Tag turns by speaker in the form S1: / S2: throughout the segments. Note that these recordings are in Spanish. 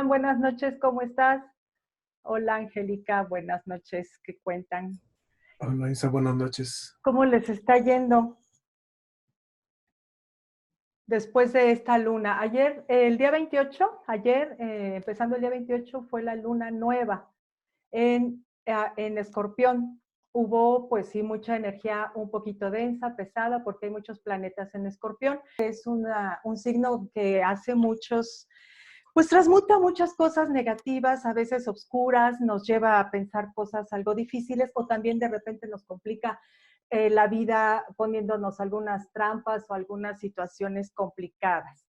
S1: Buenas noches, ¿cómo estás? Hola, Angélica, buenas noches, ¿qué cuentan?
S2: Hola Isa, buenas noches.
S1: ¿Cómo les está yendo después de esta luna? Ayer, el día 28, empezando el día 28, fue la luna nueva en Escorpión. Hubo, pues sí, mucha energía un poquito densa, pesada, porque hay muchos planetas en Escorpión. Es un signo que hace pues transmuta muchas cosas negativas, a veces oscuras, nos lleva a pensar cosas algo difíciles o también de repente nos complica la vida poniéndonos algunas trampas o algunas situaciones complicadas.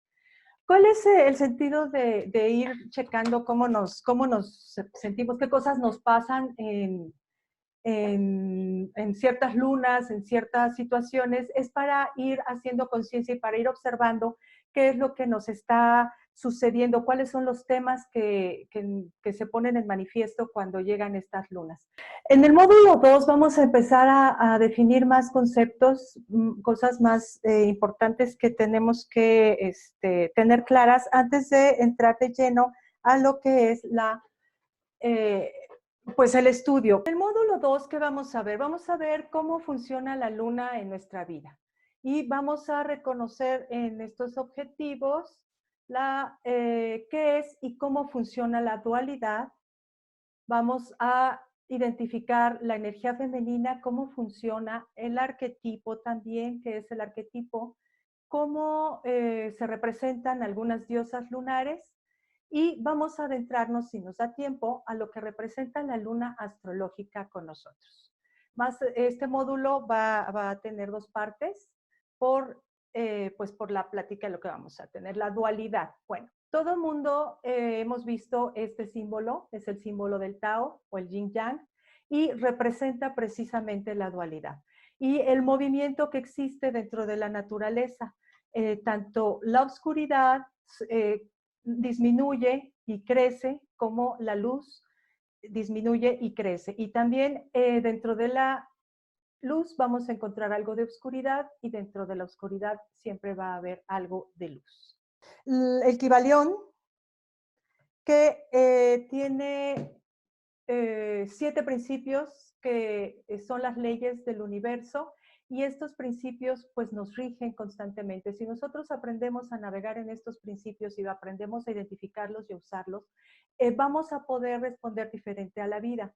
S1: ¿Cuál es el sentido de ir checando cómo nos sentimos, qué cosas nos pasan en ciertas lunas, en ciertas situaciones? Es para ir haciendo conciencia y para ir observando qué es lo que nos está sucediendo, cuáles son los temas que se ponen en manifiesto cuando llegan estas lunas. En el módulo 2 vamos a empezar a definir más conceptos, cosas más importantes que tenemos que tener claras antes de entrar de lleno a lo que es eh, pues el estudio. En el módulo 2, ¿qué vamos a ver? Vamos a ver cómo funciona la luna en nuestra vida y vamos a reconocer en estos objetivos qué es y cómo funciona la dualidad. Vamos a identificar la energía femenina, cómo funciona el arquetipo también, que es el arquetipo, cómo se representan algunas diosas lunares y vamos a adentrarnos, si nos da tiempo, a lo que representa la luna astrológica con nosotros. Este módulo va a tener dos partes pues por la plática de lo que vamos a tener, la dualidad. Bueno, todo el mundo hemos visto este símbolo, es el símbolo del Tao o el Yin Yang, y representa precisamente la dualidad y el movimiento que existe dentro de la naturaleza. Tanto la oscuridad disminuye y crece como la luz disminuye y crece. Y también dentro de la luz vamos a encontrar algo de oscuridad y dentro de la oscuridad siempre va a haber algo de luz. El Kybalión, que tiene 7 principios que son las leyes del universo y estos principios pues nos rigen constantemente. Si nosotros aprendemos a navegar en estos principios y aprendemos a identificarlos y a usarlos, vamos a poder responder diferente a la vida.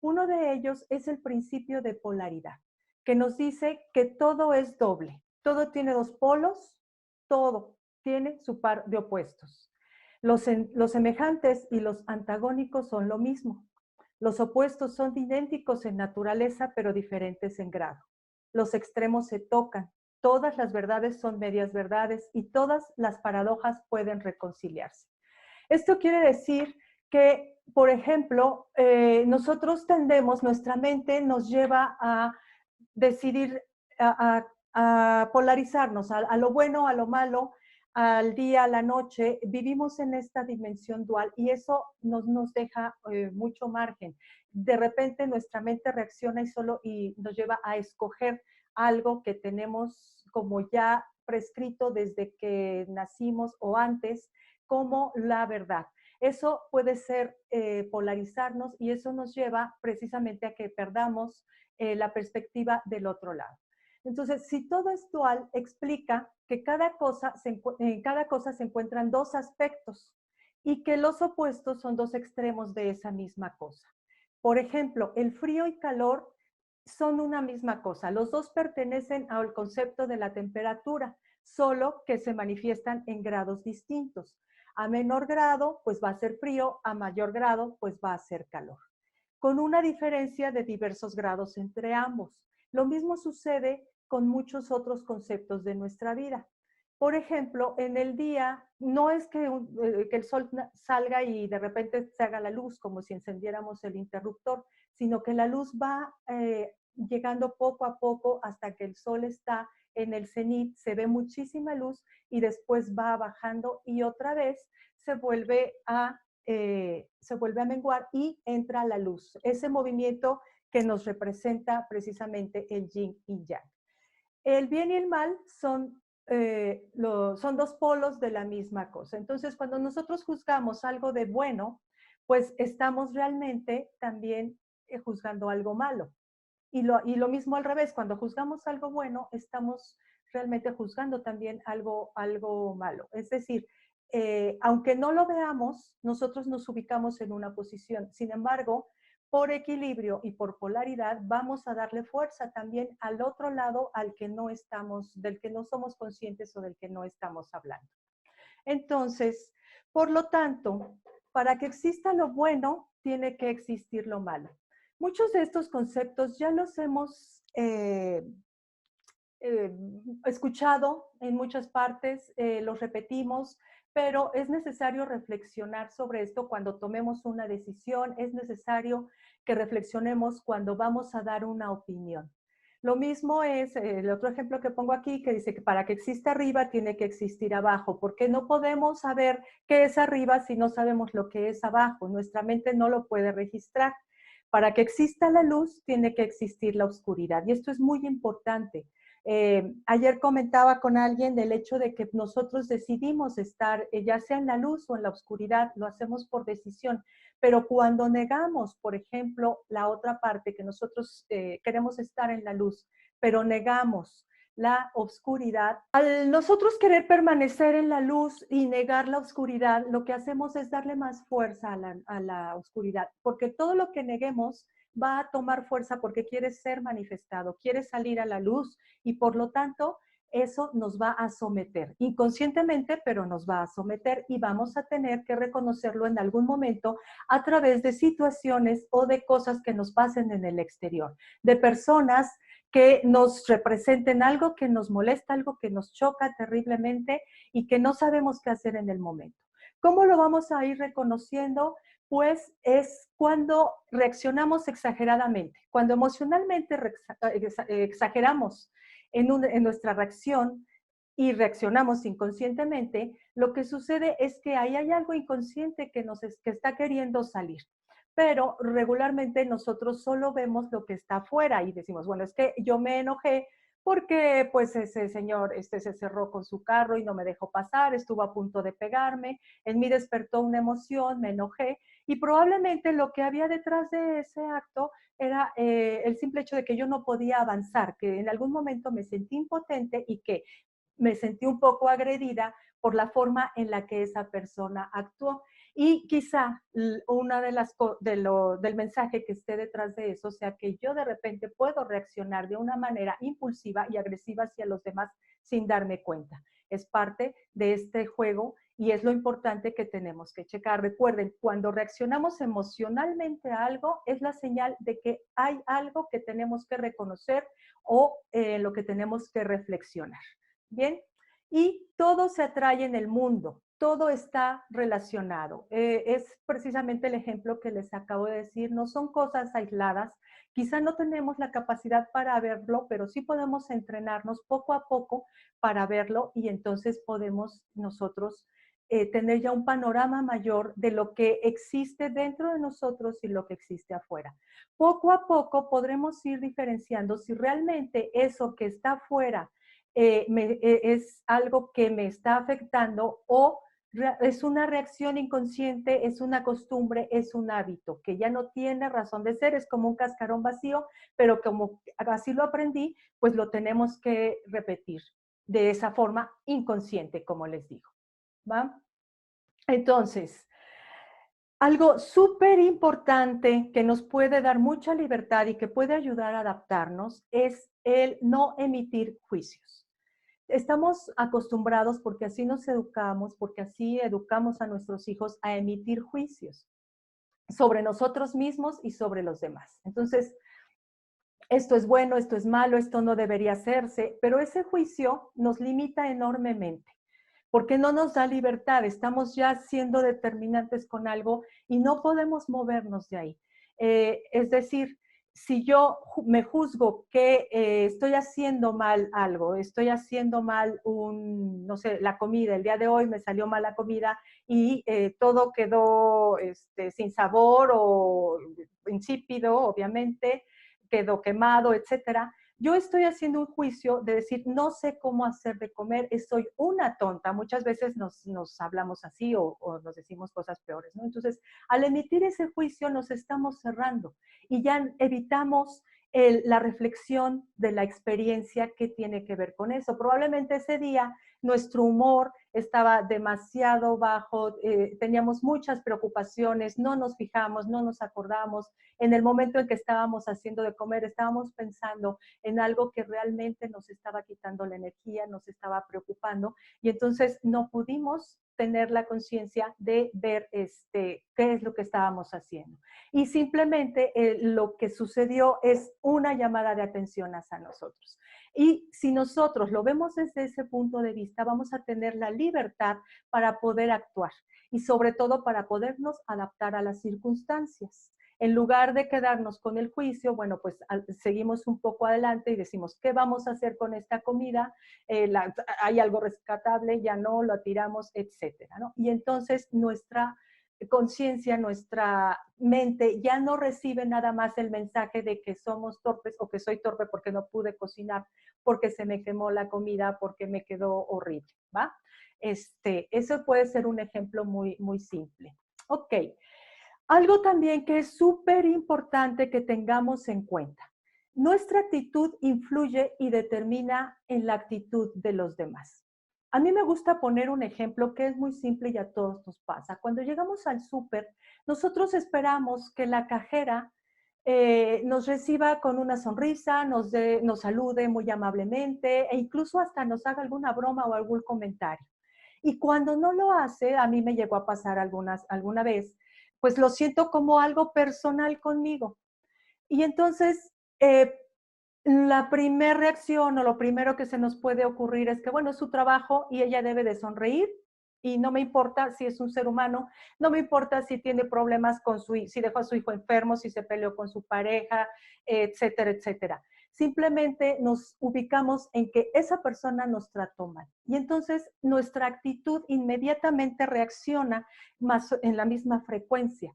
S1: Uno de ellos es el principio de polaridad, que nos dice que todo es doble, todo tiene dos polos, todo tiene su par de opuestos. Los semejantes y los antagónicos son lo mismo. Los opuestos son idénticos en naturaleza, pero diferentes en grado. Los extremos se tocan. Todas las verdades son medias verdades y todas las paradojas pueden reconciliarse. Esto quiere decir que, por ejemplo, nosotros tendemos, nuestra mente nos lleva a decidir, a polarizarnos, a lo bueno, a lo malo, al día, a la noche. Vivimos en esta dimensión dual y eso nos deja mucho margen. De repente nuestra mente reacciona y nos lleva a escoger algo que tenemos como ya prescrito desde que nacimos o antes como la verdad. Eso puede ser polarizarnos y eso nos lleva precisamente a que perdamos la perspectiva del otro lado. Entonces, si todo es dual, explica que en cada cosa se encuentran dos aspectos y que los opuestos son dos extremos de esa misma cosa. Por ejemplo, el frío y calor son una misma cosa. Los dos pertenecen al concepto de la temperatura, solo que se manifiestan en grados distintos. A menor grado, pues va a ser frío, a mayor grado, pues va a ser calor, con una diferencia de diversos grados entre ambos. Lo mismo sucede con muchos otros conceptos de nuestra vida. Por ejemplo, en el día no es que el sol salga y de repente se haga la luz como si encendiéramos el interruptor, sino que la luz va llegando poco a poco hasta que el sol está en el cenit, se ve muchísima luz y después va bajando y otra vez se vuelve a menguar y entra la luz. Ese movimiento que nos representa precisamente el yin y yang. El bien y el mal son son dos polos de la misma cosa. Entonces, cuando nosotros juzgamos algo de bueno, pues estamos realmente también juzgando algo malo. Y lo mismo al revés, cuando juzgamos algo bueno, estamos realmente juzgando también algo malo. Es decir, aunque no lo veamos, nosotros nos ubicamos en una posición. Sin embargo, por equilibrio y por polaridad, vamos a darle fuerza también al otro lado al que no estamos, del que no somos conscientes o del que no estamos hablando. Entonces, por lo tanto, para que exista lo bueno, tiene que existir lo malo. Muchos de estos conceptos ya los hemos escuchado en muchas partes, los repetimos, pero es necesario reflexionar sobre esto cuando tomemos una decisión, es necesario que reflexionemos cuando vamos a dar una opinión. Lo mismo es el otro ejemplo que pongo aquí, que dice que para que exista arriba tiene que existir abajo, porque no podemos saber qué es arriba si no sabemos lo que es abajo. Nuestra mente no lo puede registrar. Para que exista la luz tiene que existir la oscuridad, y esto es muy importante. Ayer comentaba con alguien del hecho de que nosotros decidimos estar, ya sea en la luz o en la oscuridad, lo hacemos por decisión, pero cuando negamos, por ejemplo, la otra parte, que nosotros queremos estar en la luz, pero negamos la oscuridad, al nosotros querer permanecer en la luz y negar la oscuridad, lo que hacemos es darle más fuerza a la oscuridad, porque todo lo que neguemos va a tomar fuerza porque quiere ser manifestado, quiere salir a la luz, y por lo tanto eso nos va a someter, inconscientemente, pero nos va a someter, y vamos a tener que reconocerlo en algún momento a través de situaciones o de cosas que nos pasen en el exterior, de personas que nos representen algo que nos molesta, algo que nos choca terriblemente y que no sabemos qué hacer en el momento. ¿Cómo lo vamos a ir reconociendo? Pues es cuando reaccionamos exageradamente, cuando emocionalmente exageramos en nuestra reacción y reaccionamos inconscientemente, lo que sucede es que ahí hay algo inconsciente que está queriendo salir. Pero regularmente nosotros solo vemos lo que está afuera y decimos, bueno, es que yo me enojé porque pues ese señor se cerró con su carro y no me dejó pasar, estuvo a punto de pegarme, en mí despertó una emoción, me enojé, y probablemente lo que había detrás de ese acto era el simple hecho de que yo no podía avanzar, que en algún momento me sentí impotente y que me sentí un poco agredida por la forma en la que esa persona actuó. Y quizá una de las del mensaje que esté detrás de eso sea que yo de repente puedo reaccionar de una manera impulsiva y agresiva hacia los demás sin darme cuenta. Es parte de este juego y es lo importante que tenemos que checar. Recuerden, cuando reaccionamos emocionalmente a algo, es la señal de que hay algo que tenemos que reconocer o lo que tenemos que reflexionar. Bien, y todo se atrae en el mundo, todo está relacionado. Es precisamente el ejemplo que les acabo de decir, no son cosas aisladas, quizá no tenemos la capacidad para verlo, pero sí podemos entrenarnos poco a poco para verlo, y entonces podemos nosotros tener ya un panorama mayor de lo que existe dentro de nosotros y lo que existe afuera. Poco a poco podremos ir diferenciando si realmente eso que está afuera es algo que me está afectando o es una reacción inconsciente, es una costumbre, es un hábito que ya no tiene razón de ser, es como un cascarón vacío, pero como así lo aprendí, pues lo tenemos que repetir de esa forma inconsciente, como les digo. ¿Va? Entonces, algo súper importante que nos puede dar mucha libertad y que puede ayudar a adaptarnos es el no emitir juicios. Estamos acostumbrados, porque así nos educamos, porque así educamos a nuestros hijos, a emitir juicios sobre nosotros mismos y sobre los demás. Entonces, esto es bueno, esto es malo, esto no debería hacerse, pero ese juicio nos limita enormemente, porque no nos da libertad, estamos ya siendo determinantes con algo y no podemos movernos de ahí. Es decir, si yo me juzgo que estoy haciendo mal algo, estoy haciendo mal no sé, la comida, el día de hoy me salió mal la comida y todo quedó sin sabor o insípido, obviamente, quedó quemado, etcétera. yo estoy haciendo un juicio de decir, no sé cómo hacer de comer, soy una tonta. Muchas veces nos hablamos así o nos decimos cosas peores, ¿no? Entonces, al emitir ese juicio nos estamos cerrando y ya evitamos la reflexión de la experiencia que tiene que ver con eso. Probablemente ese día nuestro humor estaba demasiado bajo, teníamos muchas preocupaciones, no nos fijamos, no nos acordamos. En el momento en que estábamos haciendo de comer, estábamos pensando en algo que realmente nos estaba quitando la energía, nos estaba preocupando, y entonces no pudimos tener la conciencia de ver qué es lo que estábamos haciendo. Y simplemente lo que sucedió es una llamada de atención hacia nosotros. Y si nosotros lo vemos desde ese punto de vista, vamos a tener la libertad para poder actuar y sobre todo para podernos adaptar a las circunstancias. En lugar de quedarnos con el juicio, bueno, pues seguimos un poco adelante y decimos, ¿qué vamos a hacer con esta comida? Hay algo rescatable, ya no, lo tiramos, etcétera, ¿no? Y entonces nuestra conciencia, nuestra mente ya no recibe nada más el mensaje de que somos torpes o que soy torpe porque no pude cocinar, porque se me quemó la comida, porque me quedó horrible, ¿va? Eso puede ser un ejemplo muy, muy simple. Ok. Algo también que es súper importante que tengamos en cuenta. Nuestra actitud influye y determina en la actitud de los demás. A mí me gusta poner un ejemplo que es muy simple y a todos nos pasa. Cuando llegamos al súper, nosotros esperamos que la cajera nos reciba con una sonrisa, nos salude muy amablemente e incluso hasta nos haga alguna broma o algún comentario. Y cuando no lo hace, a mí me llegó a pasar alguna vez, pues lo siento como algo personal conmigo. Y entonces, la primera reacción o lo primero que se nos puede ocurrir es que, bueno, es su trabajo y ella debe de sonreír y no me importa si es un ser humano, no me importa si tiene problemas si dejó a su hijo enfermo, si se peleó con su pareja, etcétera, etcétera. Simplemente nos ubicamos en que esa persona nos trató mal. Y entonces nuestra actitud inmediatamente reacciona más en la misma frecuencia.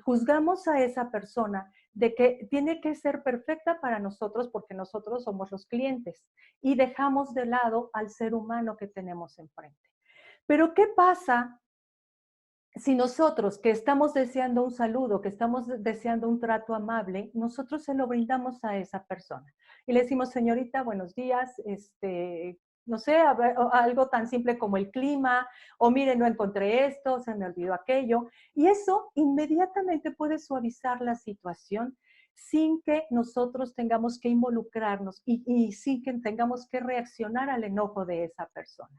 S1: Juzgamos a esa persona de que tiene que ser perfecta para nosotros porque nosotros somos los clientes y dejamos de lado al ser humano que tenemos enfrente. Pero ¿qué pasa si nosotros que estamos deseando un saludo, que estamos deseando un trato amable, nosotros se lo brindamos a esa persona? Y le decimos, señorita, buenos días, no sé, algo tan simple como el clima, o mire, no encontré esto, se me olvidó aquello. Y eso inmediatamente puede suavizar la situación sin que nosotros tengamos que involucrarnos y sin que tengamos que reaccionar al enojo de esa persona.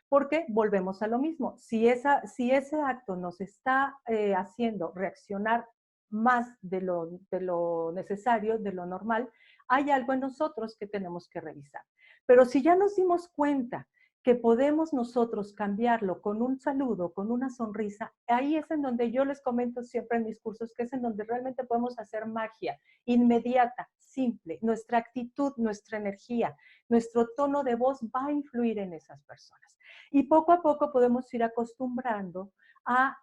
S1: Porque volvemos a lo mismo. Si ese acto nos está haciendo reaccionar más de lo necesario, de lo normal, hay algo en nosotros que tenemos que revisar. Pero si ya nos dimos cuenta que podemos nosotros cambiarlo con un saludo, con una sonrisa, ahí es en donde yo les comento siempre en mis cursos, que es en donde realmente podemos hacer magia inmediata, simple. Nuestra actitud, nuestra energía, nuestro tono de voz va a influir en esas personas. Y poco a poco podemos ir acostumbrando a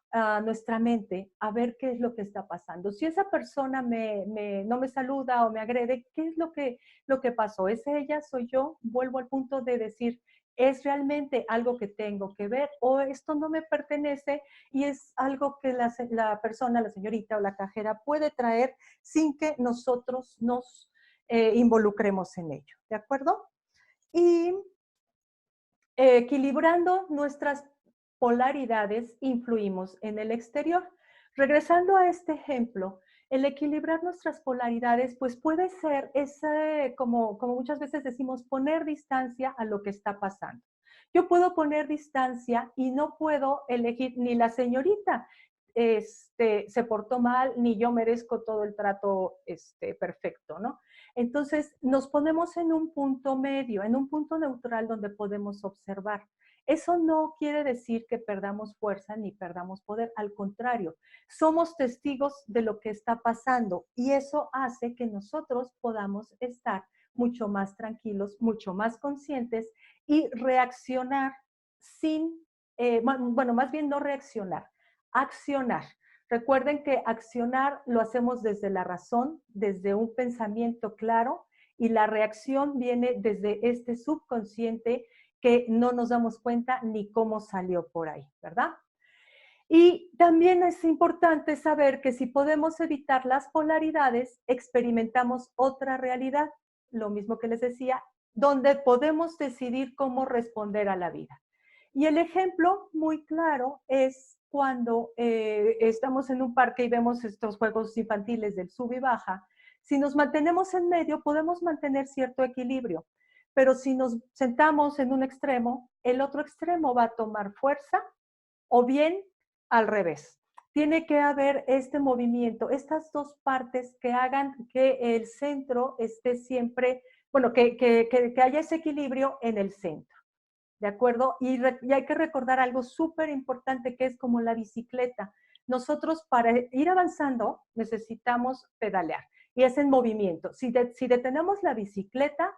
S1: nuestra mente a ver qué es lo que está pasando. Si esa persona no me saluda o me agrede, ¿qué es lo que pasó? ¿Es ella? ¿Soy yo? Vuelvo al punto de decir, ¿es realmente algo que tengo que ver o esto no me pertenece y es algo que la persona, la señorita o la cajera puede traer sin que nosotros nos involucremos en ello? ¿De acuerdo? Y equilibrando nuestras polaridades, influimos en el exterior. Regresando a este ejemplo, el equilibrar nuestras polaridades, pues puede ser como muchas veces decimos, poner distancia a lo que está pasando. Yo puedo poner distancia y no puedo elegir ni la señorita se portó mal, ni yo merezco todo el trato perfecto, ¿no? Entonces, nos ponemos en un punto medio, en un punto neutral donde podemos observar. Eso no quiere decir que perdamos fuerza ni perdamos poder, al contrario, somos testigos de lo que está pasando y eso hace que nosotros podamos estar mucho más tranquilos, mucho más conscientes y reaccionar bueno, más bien no reaccionar, accionar. Recuerden que accionar lo hacemos desde la razón, desde un pensamiento claro y la reacción viene desde este subconsciente que no nos damos cuenta ni cómo salió por ahí, ¿verdad? Y también es importante saber que si podemos evitar las polaridades, experimentamos otra realidad, lo mismo que les decía, donde podemos decidir cómo responder a la vida. Y el ejemplo muy claro es cuando estamos en un parque y vemos estos juegos infantiles del sub y baja. Si nos mantenemos en medio, podemos mantener cierto equilibrio, pero si nos sentamos en un extremo, el otro extremo va a tomar fuerza o bien al revés. Tiene que haber este movimiento, estas dos partes que hagan que el centro esté siempre, bueno, que haya ese equilibrio en el centro. ¿De acuerdo? Y hay que recordar algo súper importante que es como la bicicleta. Nosotros para ir avanzando necesitamos pedalear y es en movimiento. Si detenemos la bicicleta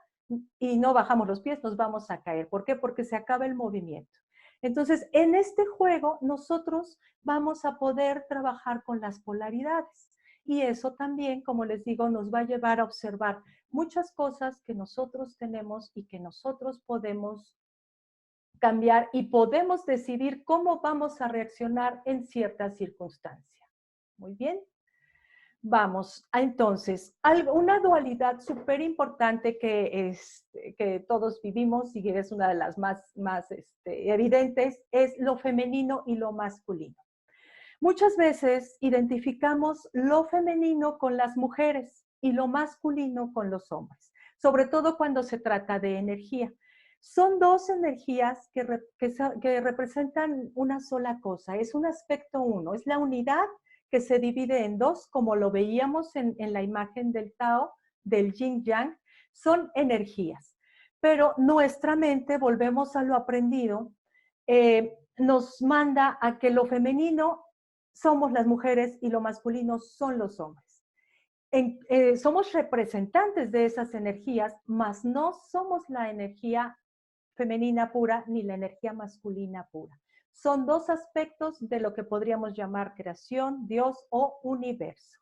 S1: y no bajamos los pies, nos vamos a caer. ¿Por qué? Porque se acaba el movimiento. Entonces, en este juego nosotros vamos a poder trabajar con las polaridades. Y eso también, como les digo, nos va a llevar a observar muchas cosas que nosotros tenemos y que nosotros podemos cambiar y podemos decidir cómo vamos a reaccionar en cierta circunstancia. Muy bien. Vamos, entonces, una dualidad súper importante que todos vivimos y es una de las más evidentes es lo femenino y lo masculino. Muchas veces identificamos lo femenino con las mujeres y lo masculino con los hombres, sobre todo cuando se trata de energía. Son dos energías que representan una sola cosa, es un aspecto uno, es la unidad que se divide en dos, como lo veíamos en la imagen del Tao, del Yin Yang, son energías. Pero nuestra mente, volvemos a lo aprendido, nos manda a que lo femenino somos las mujeres y lo masculino son los hombres. Somos representantes de esas energías, mas no somos la energía femenina pura ni la energía masculina pura. Son dos aspectos de lo que podríamos llamar creación, Dios o universo.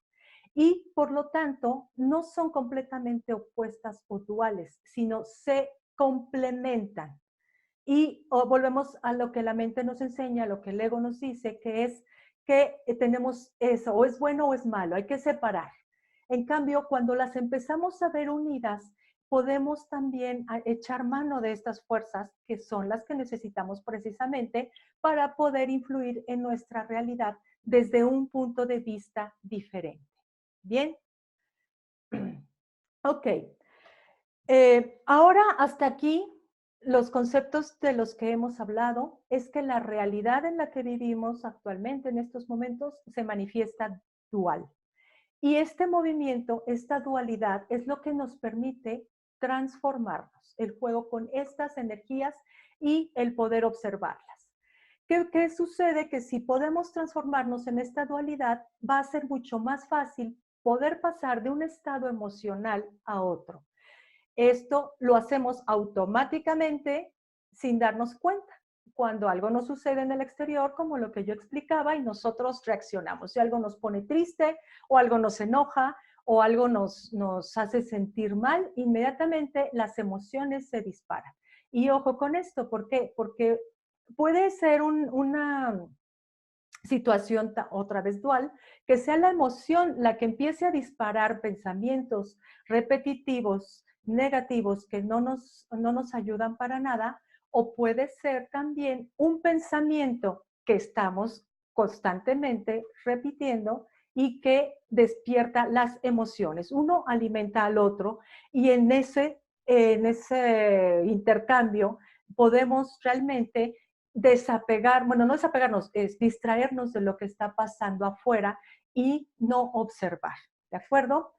S1: Y por lo tanto, no son completamente opuestas o duales, sino se complementan. Y volvemos a lo que la mente nos enseña, lo que el ego nos dice, que es que tenemos eso, o es bueno o es malo, hay que separar. En cambio, cuando las empezamos a ver unidas, podemos también echar mano de estas fuerzas que son las que necesitamos precisamente para poder influir en nuestra realidad desde un punto de vista diferente. ¿Bien? Ok. Ahora, hasta aquí, los conceptos de los que hemos hablado es que la realidad en la que vivimos actualmente en estos momentos se manifiesta dual. Y este movimiento, esta dualidad, es lo que nos permite transformarnos, el juego con estas energías y el poder observarlas. ¿Qué sucede? Que si podemos transformarnos en esta dualidad, va a ser mucho más fácil poder pasar de un estado emocional a otro. Esto lo hacemos automáticamente sin darnos cuenta. Cuando algo nos sucede en el exterior, como lo que yo explicaba, y nosotros reaccionamos. Si algo nos pone triste, o algo nos enoja, o algo nos hace sentir mal, inmediatamente las emociones se disparan. Y ojo con esto, ¿por qué? Porque puede ser una situación otra vez dual, que sea la emoción la que empiece a disparar pensamientos repetitivos, negativos, que no nos ayudan para nada, o puede ser también un pensamiento que estamos constantemente repitiendo y que despierta las emociones. Uno alimenta al otro y en ese intercambio podemos realmente desapegar, bueno, no desapegarnos, es distraernos de lo que está pasando afuera y no observar, ¿de acuerdo?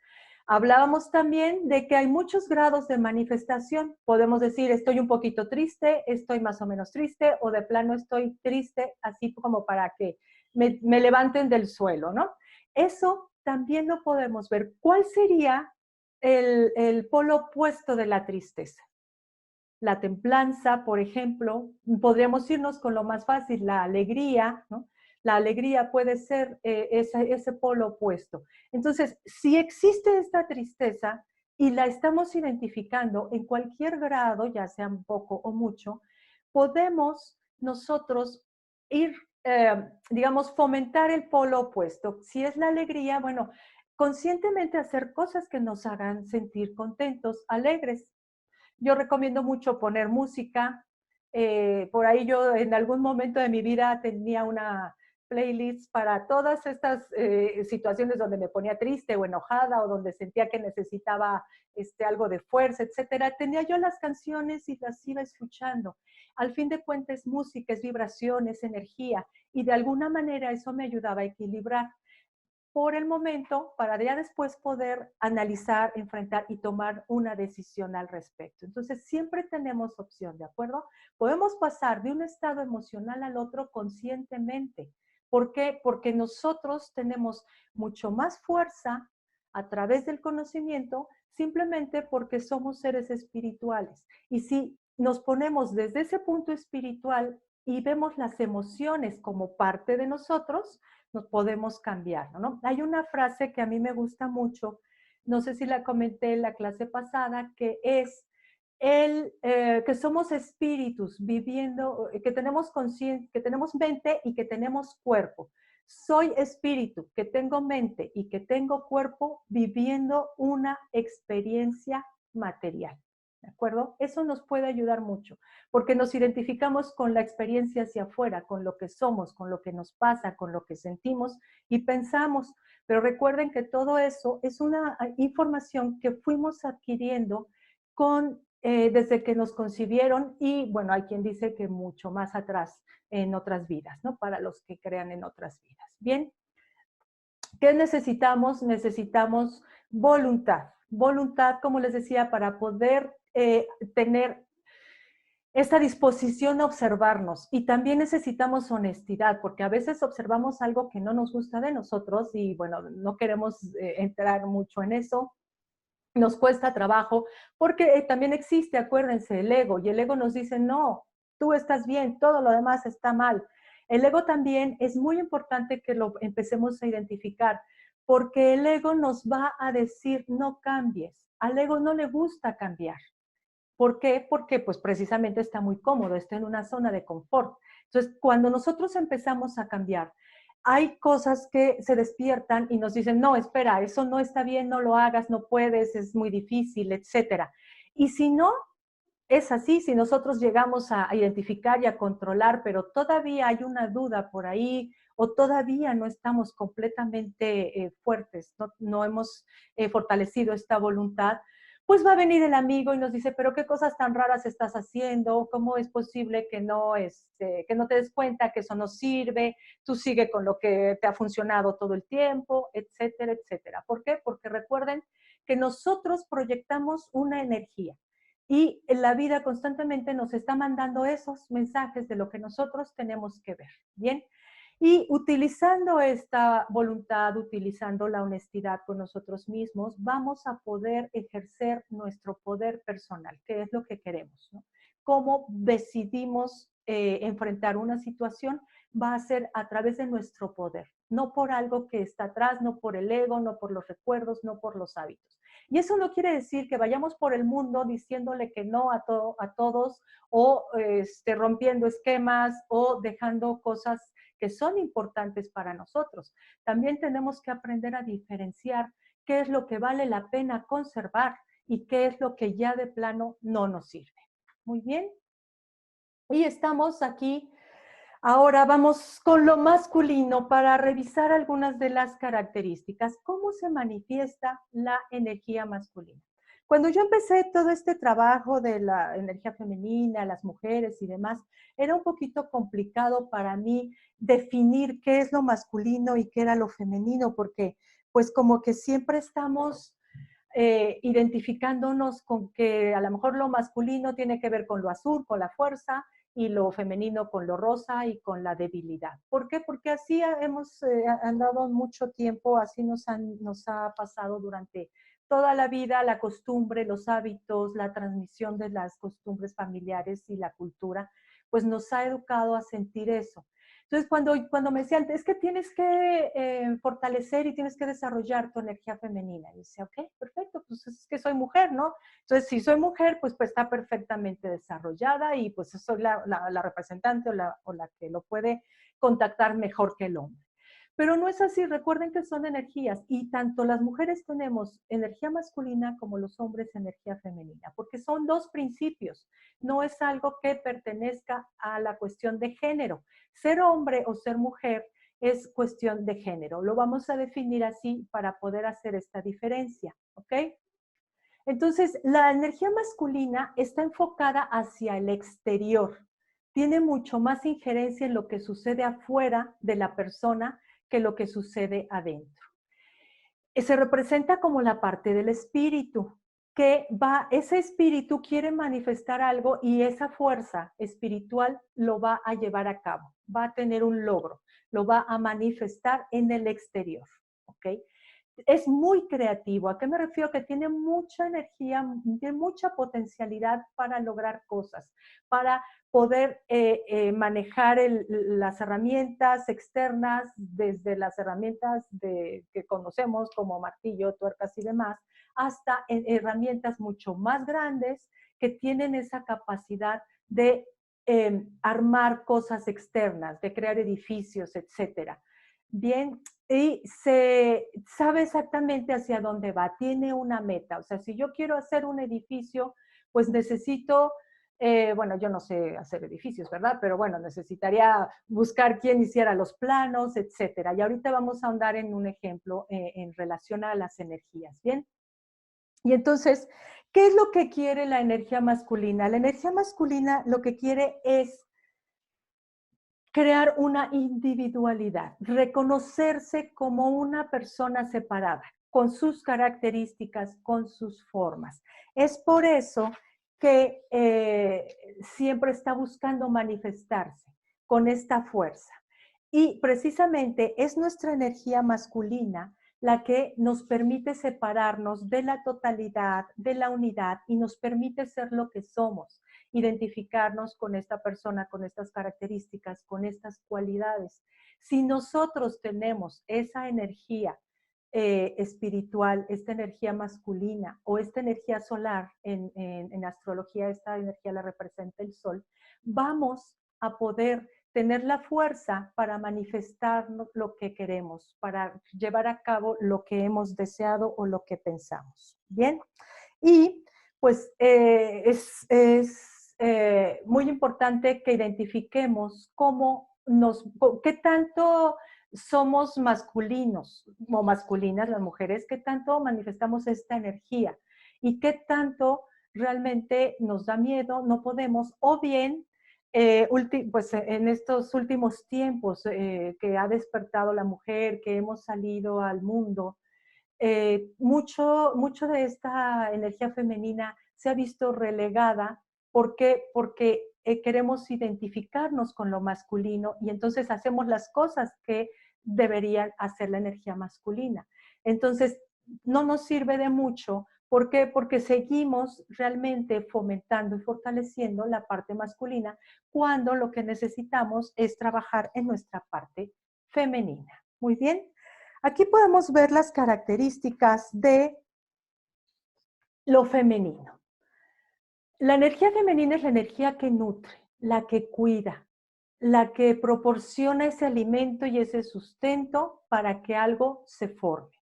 S1: Hablábamos también de que hay muchos grados de manifestación. Podemos decir, estoy un poquito triste, estoy más o menos triste, o de plano estoy triste, así como para que me levanten del suelo, ¿no? Eso también lo podemos ver. ¿Cuál sería el polo opuesto de la tristeza? La templanza, por ejemplo, podríamos irnos con lo más fácil, la alegría, ¿no? La alegría puede ser ese polo opuesto. Entonces, si existe esta tristeza, y la estamos identificando en cualquier grado, ya sea un poco o mucho, podemos nosotros ir, digamos, fomentar el polo opuesto. Si es la alegría, bueno, conscientemente hacer cosas que nos hagan sentir contentos, alegres. Yo recomiendo mucho poner música. Por ahí yo en algún momento de mi vida tenía una playlist para todas estas situaciones donde me ponía triste o enojada o donde sentía que necesitaba algo de fuerza, etcétera. Tenía yo las canciones y las iba escuchando. Al fin de cuentas, es música, es vibración, es energía y de alguna manera eso me ayudaba a equilibrar por el momento para ya después poder analizar, enfrentar y tomar una decisión al respecto. Entonces, siempre tenemos opción, ¿de acuerdo? Podemos pasar de un estado emocional al otro conscientemente. ¿Por qué? Porque nosotros tenemos mucho más fuerza a través del conocimiento, simplemente porque somos seres espirituales. Y si nos ponemos desde ese punto espiritual y vemos las emociones como parte de nosotros, nos podemos cambiar, ¿no? Hay una frase que a mí me gusta mucho, no sé si la comenté en la clase pasada, que es que somos espíritus viviendo, que tenemos mente y que tenemos cuerpo. Soy espíritu, que tengo mente y que tengo cuerpo viviendo una experiencia material. ¿De acuerdo? Eso nos puede ayudar mucho, porque nos identificamos con la experiencia hacia afuera, con lo que somos, con lo que nos pasa, con lo que sentimos y pensamos. Pero recuerden que todo eso es una información que fuimos adquiriendo desde que nos concibieron y, bueno, hay quien dice que mucho más atrás en otras vidas, ¿no? Para los que crean en otras vidas. Bien, ¿qué necesitamos? Necesitamos voluntad. Voluntad, como les decía, para poder tener esta disposición a observarnos. Y también necesitamos honestidad, porque a veces observamos algo que no nos gusta de nosotros y, bueno, no queremos entrar mucho en eso. Nos cuesta trabajo, porque también existe, acuérdense, el ego, y el ego nos dice, no, tú estás bien, todo lo demás está mal. El ego también es muy importante que lo empecemos a identificar, porque el ego nos va a decir, no cambies. Al ego no le gusta cambiar. ¿Por qué? Porque pues precisamente está muy cómodo, está en una zona de confort. Entonces, cuando nosotros empezamos a cambiar, hay cosas que se despiertan y nos dicen, no, espera, eso no está bien, no lo hagas, no puedes, es muy difícil, etcétera. Y si no es así, si nosotros llegamos a identificar y a controlar, pero todavía hay una duda por ahí o todavía no estamos completamente fuertes, no hemos fortalecido esta voluntad, pues va a venir el amigo y nos dice, pero qué cosas tan raras estás haciendo, cómo es posible que no te des cuenta que eso no sirve, tú sigue con lo que te ha funcionado todo el tiempo, etcétera, etcétera. ¿Por qué? Porque recuerden que nosotros proyectamos una energía y la vida constantemente nos está mandando esos mensajes de lo que nosotros tenemos que ver, ¿bien? Y utilizando esta voluntad, utilizando la honestidad con nosotros mismos, vamos a poder ejercer nuestro poder personal, que es lo que queremos, ¿no? Cómo decidimos enfrentar una situación va a ser a través de nuestro poder, no por algo que está atrás, no por el ego, no por los recuerdos, no por los hábitos. Y eso no quiere decir que vayamos por el mundo diciéndole que no a todos o rompiendo esquemas o dejando cosas que son importantes para nosotros. También tenemos que aprender a diferenciar qué es lo que vale la pena conservar y qué es lo que ya de plano no nos sirve. Muy bien. Y estamos aquí. Ahora vamos con lo masculino para revisar algunas de las características. ¿Cómo se manifiesta la energía masculina? Cuando yo empecé todo este trabajo de la energía femenina, las mujeres y demás, era un poquito complicado para mí definir qué es lo masculino y qué era lo femenino, porque pues como que siempre estamos identificándonos con que a lo mejor lo masculino tiene que ver con lo azul, con la fuerza, y lo femenino con lo rosa y con la debilidad. ¿Por qué? Porque así hemos andado mucho tiempo, así nos ha pasado durante toda la vida, la costumbre, los hábitos, la transmisión de las costumbres familiares y la cultura, pues nos ha educado a sentir eso. Entonces, cuando me decían, es que tienes que fortalecer y tienes que desarrollar tu energía femenina. Y decía, ok, perfecto, pues es que soy mujer, ¿no? Entonces, si soy mujer, pues está perfectamente desarrollada y pues soy la representante o la que lo puede contactar mejor que el hombre. Pero no es así, recuerden que son energías y tanto las mujeres tenemos energía masculina como los hombres energía femenina, porque son dos principios, no es algo que pertenezca a la cuestión de género. Ser hombre o ser mujer es cuestión de género, lo vamos a definir así para poder hacer esta diferencia, ¿ok? Entonces, la energía masculina está enfocada hacia el exterior, tiene mucho más injerencia en lo que sucede afuera de la persona que lo que sucede adentro. Se representa como la parte del espíritu, ese espíritu quiere manifestar algo y esa fuerza espiritual lo va a llevar a cabo, va a tener un logro, lo va a manifestar en el exterior, ¿ok? Es muy creativo. ¿A qué me refiero? Que tiene mucha energía, tiene mucha potencialidad para lograr cosas, para poder manejar las herramientas externas, desde las herramientas que conocemos como martillo, tuercas y demás, hasta herramientas mucho más grandes que tienen esa capacidad de armar cosas externas, de crear edificios, etcétera. Bien, y se sabe exactamente hacia dónde va, tiene una meta. O sea, si yo quiero hacer un edificio, pues necesito, bueno, yo no sé hacer edificios, ¿verdad? Pero bueno, necesitaría buscar quién hiciera los planos, etcétera. Y ahorita vamos a ahondar en un ejemplo en relación a las energías, ¿bien? Y entonces, ¿qué es lo que quiere la energía masculina? La energía masculina lo que quiere es crear una individualidad, reconocerse como una persona separada, con sus características, con sus formas. Es por eso que siempre está buscando manifestarse con esta fuerza. Y precisamente es nuestra energía masculina la que nos permite separarnos de la totalidad, de la unidad y nos permite ser lo que somos, identificarnos con esta persona, con estas características, con estas cualidades. Si nosotros tenemos esa energía espiritual, esta energía masculina o esta energía solar, en astrología esta energía la representa el sol, vamos a poder tener la fuerza para manifestar lo que queremos, para llevar a cabo lo que hemos deseado o lo que pensamos. Bien, y pues es muy importante que identifiquemos qué tanto somos masculinos o masculinas las mujeres, qué tanto manifestamos esta energía y qué tanto realmente nos da miedo, no podemos, o bien pues en estos últimos tiempos que ha despertado la mujer, que hemos salido al mundo, mucho de esta energía femenina se ha visto relegada. ¿Por qué? Porque queremos identificarnos con lo masculino y entonces hacemos las cosas que deberían hacer la energía masculina. Entonces, no nos sirve de mucho. ¿Por qué? Porque seguimos realmente fomentando y fortaleciendo la parte masculina cuando lo que necesitamos es trabajar en nuestra parte femenina. Muy bien. Aquí podemos ver las características de lo femenino. La energía femenina es la energía que nutre, la que cuida, la que proporciona ese alimento y ese sustento para que algo se forme.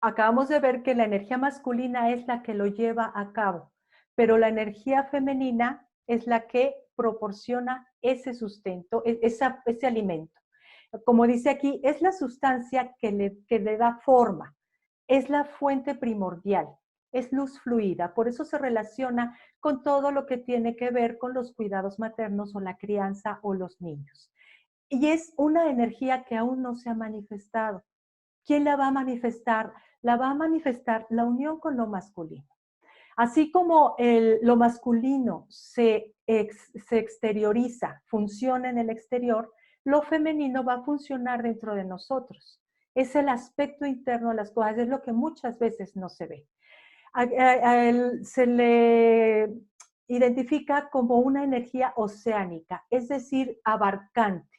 S1: Acabamos de ver que la energía masculina es la que lo lleva a cabo, pero la energía femenina es la que proporciona ese sustento, ese alimento. Como dice aquí, es la sustancia que le da forma, es la fuente primordial, es luz fluida, por eso se relaciona con todo lo que tiene que ver con los cuidados maternos o la crianza o los niños. Y es una energía que aún no se ha manifestado. ¿Quién la va a manifestar? La va a manifestar la unión con lo masculino. Así como lo masculino se exterioriza, funciona en el exterior, lo femenino va a funcionar dentro de nosotros. Es el aspecto interno de las cosas, es lo que muchas veces no se ve. Se le identifica como una energía oceánica, es decir, abarcante.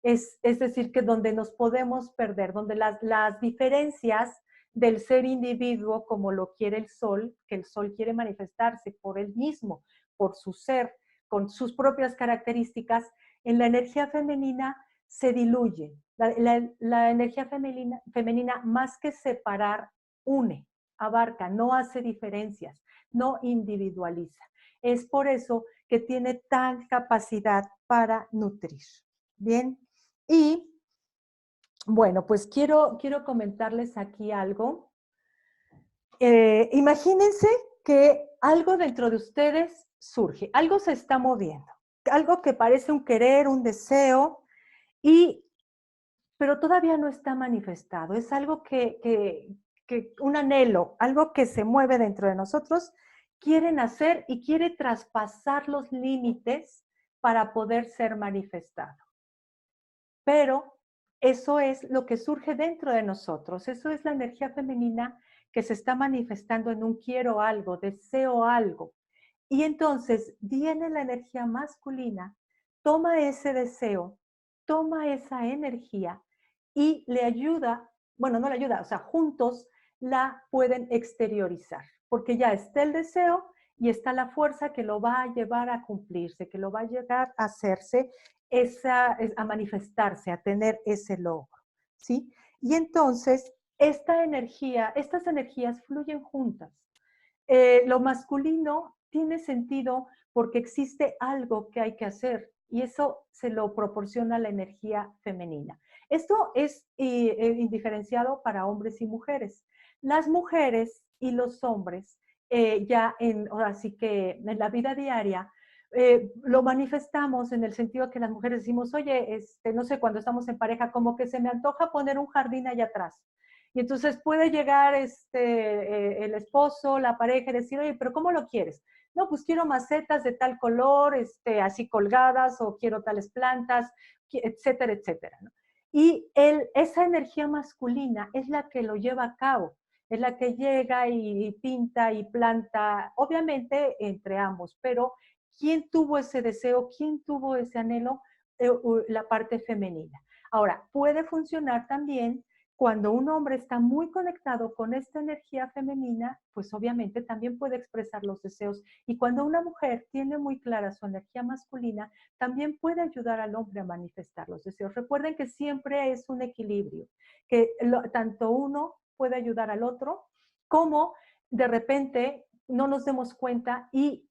S1: Es decir, que donde nos podemos perder, donde las diferencias del ser individuo, como lo quiere el sol, que el sol quiere manifestarse por él mismo, por su ser, con sus propias características, en la energía femenina se diluye. La energía femenina, más que separar, une, abarca, no hace diferencias, no individualiza. Es por eso que tiene tal capacidad para nutrir. Bien, y bueno, pues quiero comentarles aquí algo. Imagínense que algo dentro de ustedes surge, algo se está moviendo, algo que parece un querer, un deseo, pero todavía no está manifestado. Es algo un anhelo, algo que se mueve dentro de nosotros, quieren hacer y quiere traspasar los límites para poder ser manifestado. Pero eso es lo que surge dentro de nosotros, eso es la energía femenina que se está manifestando en un quiero algo, deseo algo. Y entonces viene la energía masculina, toma ese deseo, toma esa energía y le ayuda, bueno, no le ayuda, o sea, juntos la pueden exteriorizar, porque ya está el deseo y está la fuerza que lo va a llevar a cumplirse, que lo va a llegar a hacerse, a manifestarse, a tener ese logro, ¿sí? Y entonces, estas energías fluyen juntas. Lo masculino tiene sentido porque existe algo que hay que hacer y eso se lo proporciona la energía femenina. Esto es indiferenciado para hombres y mujeres. Las mujeres y los hombres, ahora sí que en la vida diaria, lo manifestamos en el sentido que las mujeres decimos, oye, no sé, cuando estamos en pareja, como que se me antoja poner un jardín allá atrás. Y entonces puede llegar el esposo, la pareja y decir, oye, pero ¿cómo lo quieres? No, pues quiero macetas de tal color, así colgadas, o quiero tales plantas, etcétera, etcétera, ¿no? Y esa energía masculina es la que lo lleva a cabo, es la que llega y pinta y planta, obviamente entre ambos, pero ¿quién tuvo ese deseo? ¿Quién tuvo ese anhelo? La parte femenina. Ahora, puede funcionar también cuando un hombre está muy conectado con esta energía femenina, pues obviamente también puede expresar los deseos. Y cuando una mujer tiene muy clara su energía masculina, también puede ayudar al hombre a manifestar los deseos. Recuerden que siempre es un equilibrio, que tanto uno puede ayudar al otro, como de repente no nos demos cuenta y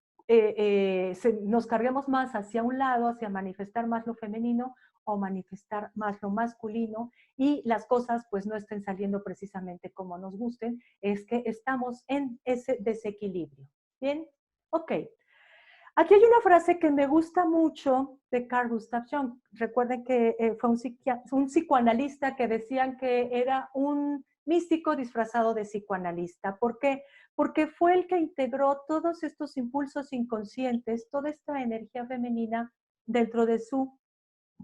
S1: nos carguemos más hacia un lado, hacia manifestar más lo femenino o manifestar más lo masculino y las cosas pues no estén saliendo precisamente como nos gusten, es que estamos en ese desequilibrio. ¿Bien? Ok. Aquí hay una frase que me gusta mucho de Carl Gustav Jung. Recuerden que fue un psicoanalista que decían que era un místico disfrazado de psicoanalista. ¿Por qué? Porque fue el que integró todos estos impulsos inconscientes, toda esta energía femenina dentro de su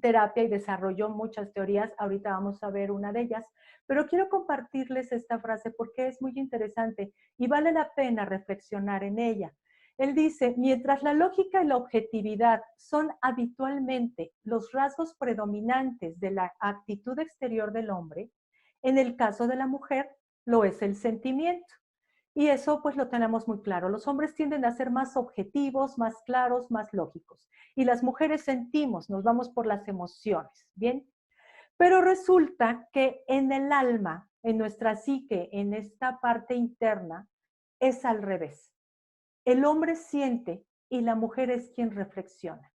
S1: terapia y desarrolló muchas teorías. Ahorita vamos a ver una de ellas, pero quiero compartirles esta frase porque es muy interesante y vale la pena reflexionar en ella. Él dice, mientras la lógica y la objetividad son habitualmente los rasgos predominantes de la actitud exterior del hombre, en el caso de la mujer lo es el sentimiento. Y eso pues lo tenemos muy claro. Los hombres tienden a ser más objetivos, más claros, más lógicos. Y las mujeres sentimos, nos vamos por las emociones, ¿bien? Pero resulta que en el alma, en nuestra psique, en esta parte interna, es al revés. El hombre siente y la mujer es quien reflexiona.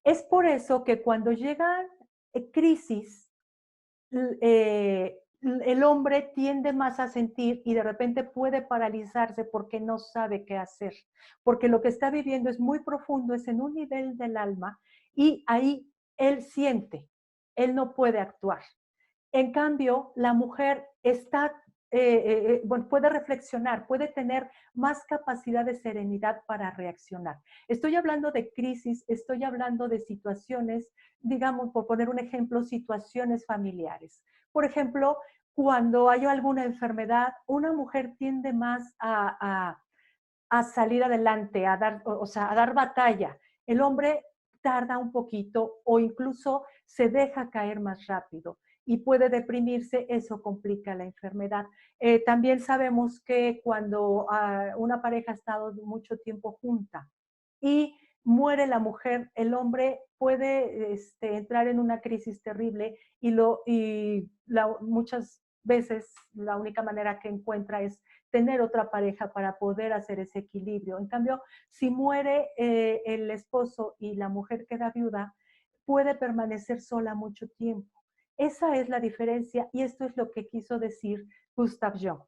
S1: Es por eso que cuando llegan crisis, el hombre tiende más a sentir y de repente puede paralizarse porque no sabe qué hacer, porque lo que está viviendo es muy profundo, es en un nivel del alma y ahí él siente, él no puede actuar. En cambio, la mujer bueno, puede reflexionar, puede tener más capacidad de serenidad para reaccionar. Estoy hablando de crisis, estoy hablando de situaciones, digamos, por poner un ejemplo, situaciones familiares. Por ejemplo, cuando hay alguna enfermedad, una mujer tiende más a salir adelante, a dar, o sea, a dar batalla. El hombre tarda un poquito o incluso se deja caer más rápido y puede deprimirse, eso complica la enfermedad. También sabemos que cuando una pareja ha estado mucho tiempo junta y muere la mujer, el hombre puede entrar en una crisis terrible y muchas veces la única manera que encuentra es tener otra pareja para poder hacer ese equilibrio. En cambio, si muere el esposo y la mujer queda viuda, puede permanecer sola mucho tiempo. Esa es la diferencia y esto es lo que quiso decir Gustav Jung.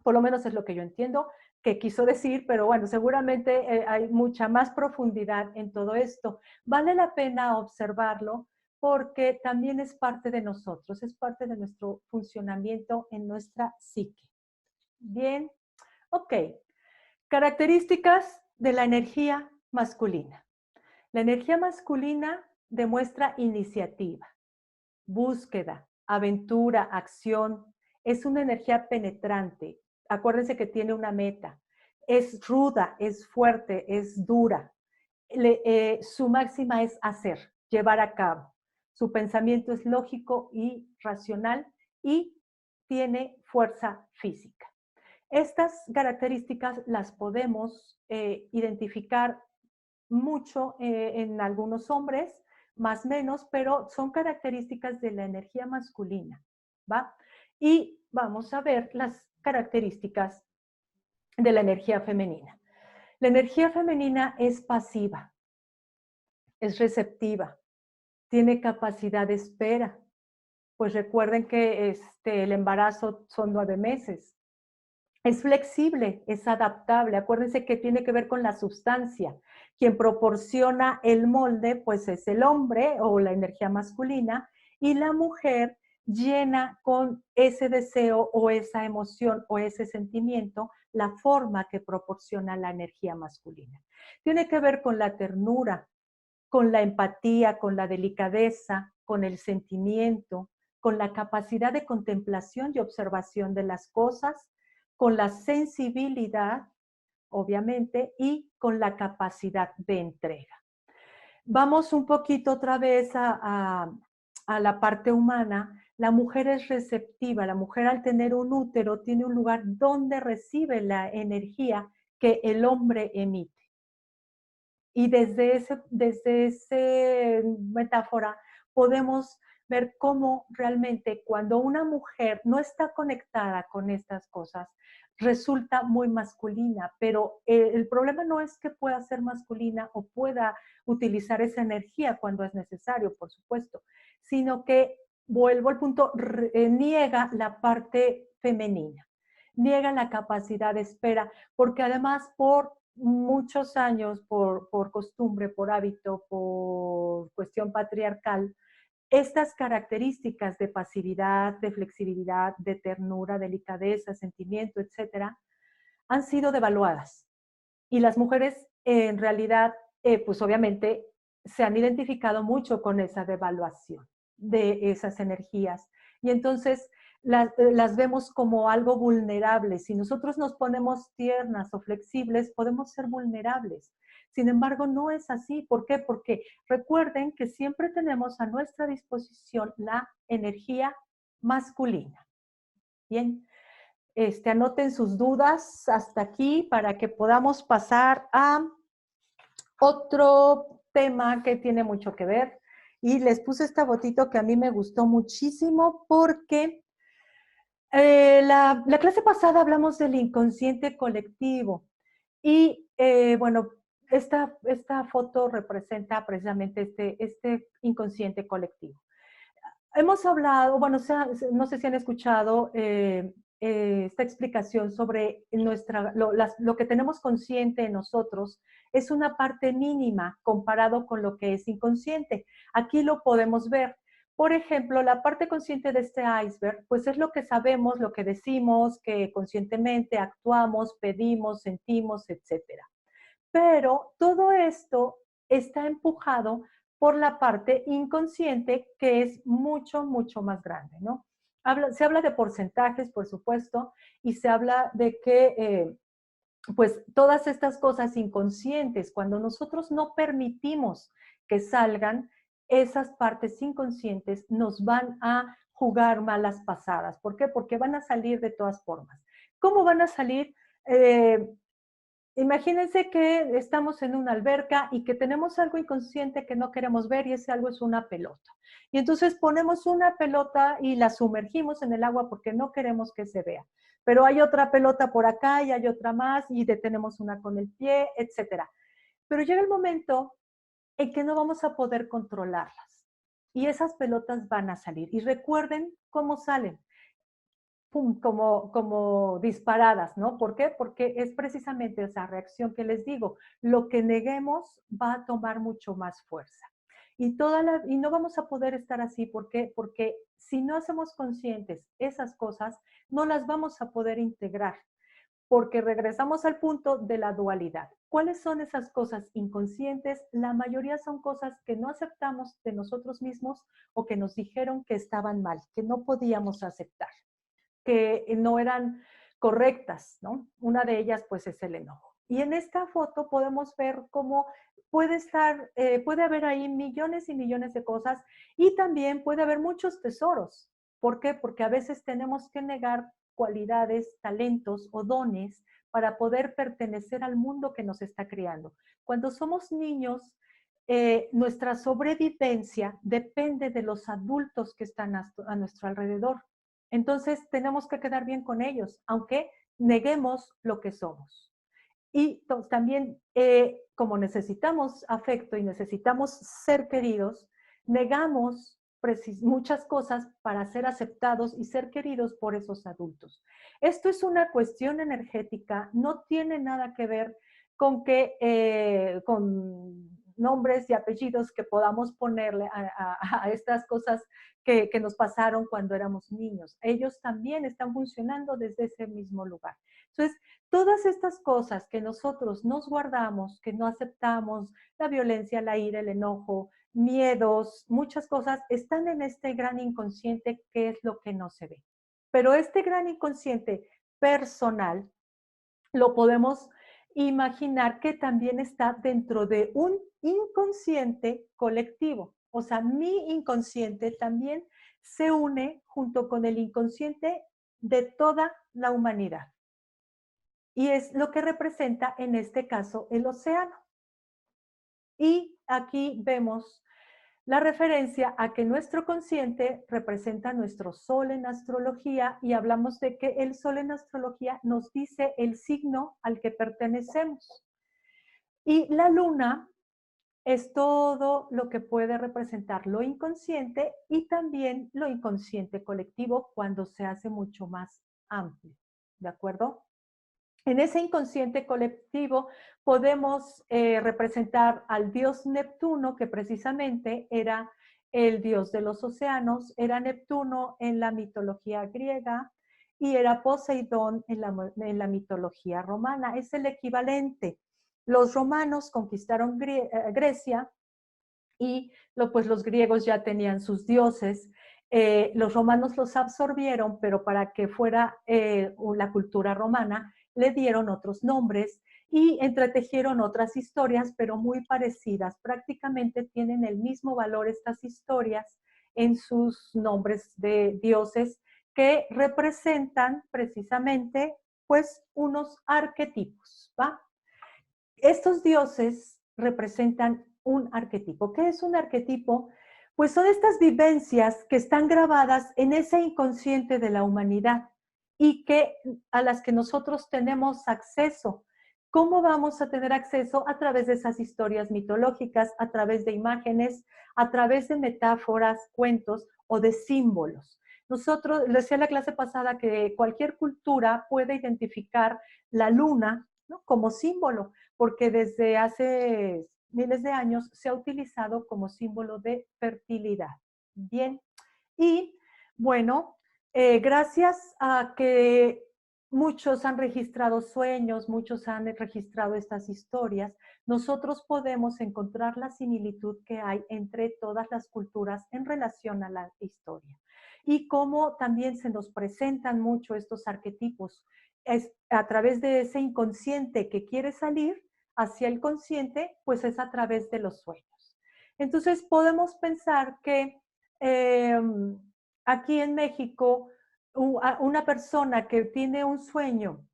S1: Por lo menos es lo que yo entiendo que quiso decir, pero bueno, seguramente hay mucha más profundidad en todo esto. Vale la pena observarlo porque también es parte de nosotros, es parte de nuestro funcionamiento en nuestra psique. Bien, ok. Características de la energía masculina. La energía masculina demuestra iniciativa, búsqueda, aventura, acción. Es una energía penetrante. Acuérdense que tiene una meta. Es ruda, es fuerte, es dura. Su máxima es hacer, llevar a cabo. Su pensamiento es lógico y racional y tiene fuerza física. Estas características las podemos identificar mucho en algunos hombres, más o menos, pero son características de la energía masculina, ¿va? Y vamos a ver las características de la energía femenina. La energía femenina es pasiva, es receptiva, tiene capacidad de espera. Pues recuerden que el embarazo son 9 meses. Es flexible, es adaptable. Acuérdense que tiene que ver con la sustancia. Quien proporciona el molde, pues es el hombre o la energía masculina, y la mujer llena con ese deseo o esa emoción o ese sentimiento la forma que proporciona la energía masculina. Tiene que ver con la ternura, con la empatía, con la delicadeza, con el sentimiento, con la capacidad de contemplación y observación de las cosas, con la sensibilidad, obviamente, y con la capacidad de entrega. Vamos un poquito otra vez a la parte humana. La mujer es receptiva, la mujer al tener un útero tiene un lugar donde recibe la energía que el hombre emite. Y desde esa metáfora podemos ver cómo realmente cuando una mujer no está conectada con estas cosas, resulta muy masculina, pero el problema no es que pueda ser masculina o pueda utilizar esa energía cuando es necesario, por supuesto, sino que, vuelvo al punto, niega la parte femenina, niega la capacidad de espera, porque además por muchos años, por costumbre, por hábito, por cuestión patriarcal, estas características de pasividad, de flexibilidad, de ternura, delicadeza, sentimiento, etcétera, han sido devaluadas. Y las mujeres en realidad, pues obviamente se han identificado mucho con esa devaluación de esas energías. Y entonces las vemos como algo vulnerable. Si nosotros nos ponemos tiernas o flexibles, podemos ser vulnerables. Sin embargo, no es así. ¿Por qué? Porque recuerden que siempre tenemos a nuestra disposición la energía masculina. Bien, anoten sus dudas hasta aquí para que podamos pasar a otro tema que tiene mucho que ver. Y les puse esta fotito que a mí me gustó muchísimo porque la clase pasada hablamos del inconsciente colectivo y bueno, esta foto representa precisamente este inconsciente colectivo. Hemos hablado, bueno, no sé si han escuchado esta explicación sobre lo que tenemos consciente en nosotros es una parte mínima comparado con lo que es inconsciente. Aquí lo podemos ver. Por ejemplo, la parte consciente de este iceberg, pues es lo que sabemos, lo que decimos, que conscientemente actuamos, pedimos, sentimos, etcétera. Pero todo esto está empujado por la parte inconsciente que es mucho, mucho más grande, ¿no? Se habla de porcentajes, por supuesto, y se habla de que pues todas estas cosas inconscientes, cuando nosotros no permitimos que salgan, esas partes inconscientes nos van a jugar malas pasadas. ¿Por qué? Porque van a salir de todas formas. ¿Cómo van a salir? Imagínense que estamos en una alberca y que tenemos algo inconsciente que no queremos ver y ese algo es una pelota. Y entonces ponemos una pelota y la sumergimos en el agua porque no queremos que se vea. Pero hay otra pelota por acá y hay otra más y detenemos una con el pie, etcétera. Pero llega el momento en que no vamos a poder controlarlas y esas pelotas van a salir. Y recuerden cómo salen. Pum, como disparadas, ¿no? ¿Por qué? Porque es precisamente esa reacción que les digo. Lo que neguemos va a tomar mucho más fuerza. Y no vamos a poder estar así. ¿Por qué? Porque si no hacemos conscientes esas cosas, no las vamos a poder integrar. Porque regresamos al punto de la dualidad. ¿Cuáles son esas cosas inconscientes? La mayoría son cosas que no aceptamos de nosotros mismos o que nos dijeron que estaban mal, que no podíamos aceptar, que no eran correctas, ¿no? Una de ellas, pues, es el enojo. Y en esta foto podemos ver cómo puede haber ahí millones y millones de cosas y también puede haber muchos tesoros. ¿Por qué? Porque a veces tenemos que negar cualidades, talentos o dones para poder pertenecer al mundo que nos está creando. Cuando somos niños, nuestra sobrevivencia depende de los adultos que están a nuestro alrededor. Entonces tenemos que quedar bien con ellos, aunque neguemos lo que somos. Y también, como necesitamos afecto y necesitamos ser queridos, negamos muchas cosas para ser aceptados y ser queridos por esos adultos. Esto es una cuestión energética, no tiene nada que ver con con nombres y apellidos que podamos ponerle a estas cosas que nos pasaron cuando éramos niños. Ellos también están funcionando desde ese mismo lugar. Entonces, todas estas cosas que nosotros nos guardamos, que no aceptamos, la violencia, la ira, el enojo, miedos, muchas cosas, están en este gran inconsciente que es lo que no se ve. Pero este gran inconsciente personal lo podemos imaginar que también está dentro de un inconsciente colectivo. O sea, mi inconsciente también se une junto con el inconsciente de toda la humanidad. Y es lo que representa en este caso el océano. Y aquí vemos la referencia a que nuestro consciente representa nuestro sol en astrología y hablamos de que el sol en astrología nos dice el signo al que pertenecemos. Y la luna es todo lo que puede representar lo inconsciente y también lo inconsciente colectivo cuando se hace mucho más amplio. ¿De acuerdo? En ese inconsciente colectivo podemos representar al dios Neptuno, que precisamente era el dios de los océanos, era Neptuno en la mitología griega y era Poseidón en la mitología romana. Es el equivalente. Los romanos conquistaron Grecia y pues los griegos ya tenían sus dioses. Los romanos los absorbieron, pero para que fuera la cultura romana, le dieron otros nombres y entretejieron otras historias, pero muy parecidas. Prácticamente tienen el mismo valor estas historias en sus nombres de dioses que representan precisamente pues unos arquetipos, ¿va? Estos dioses representan un arquetipo. ¿Qué es un arquetipo? Pues son estas vivencias que están grabadas en ese inconsciente de la humanidad y a las que nosotros tenemos acceso. ¿Cómo vamos a tener acceso? A través de esas historias mitológicas, a través de imágenes, a través de metáforas, cuentos o de símbolos. Nosotros, les decía en la clase pasada que cualquier cultura puede identificar la luna, ¿no?, como símbolo, porque desde hace miles de años se ha utilizado como símbolo de fertilidad. Bien, y bueno, gracias a que muchos han registrado sueños, muchos han registrado estas historias, nosotros podemos encontrar la similitud que hay entre todas las culturas en relación a la historia. Y cómo también se nos presentan mucho estos arquetipos es a través de ese inconsciente que quiere salir hacia el consciente, pues es a través de los sueños. Entonces podemos pensar que eh, aquí en México, una persona que tiene un sueño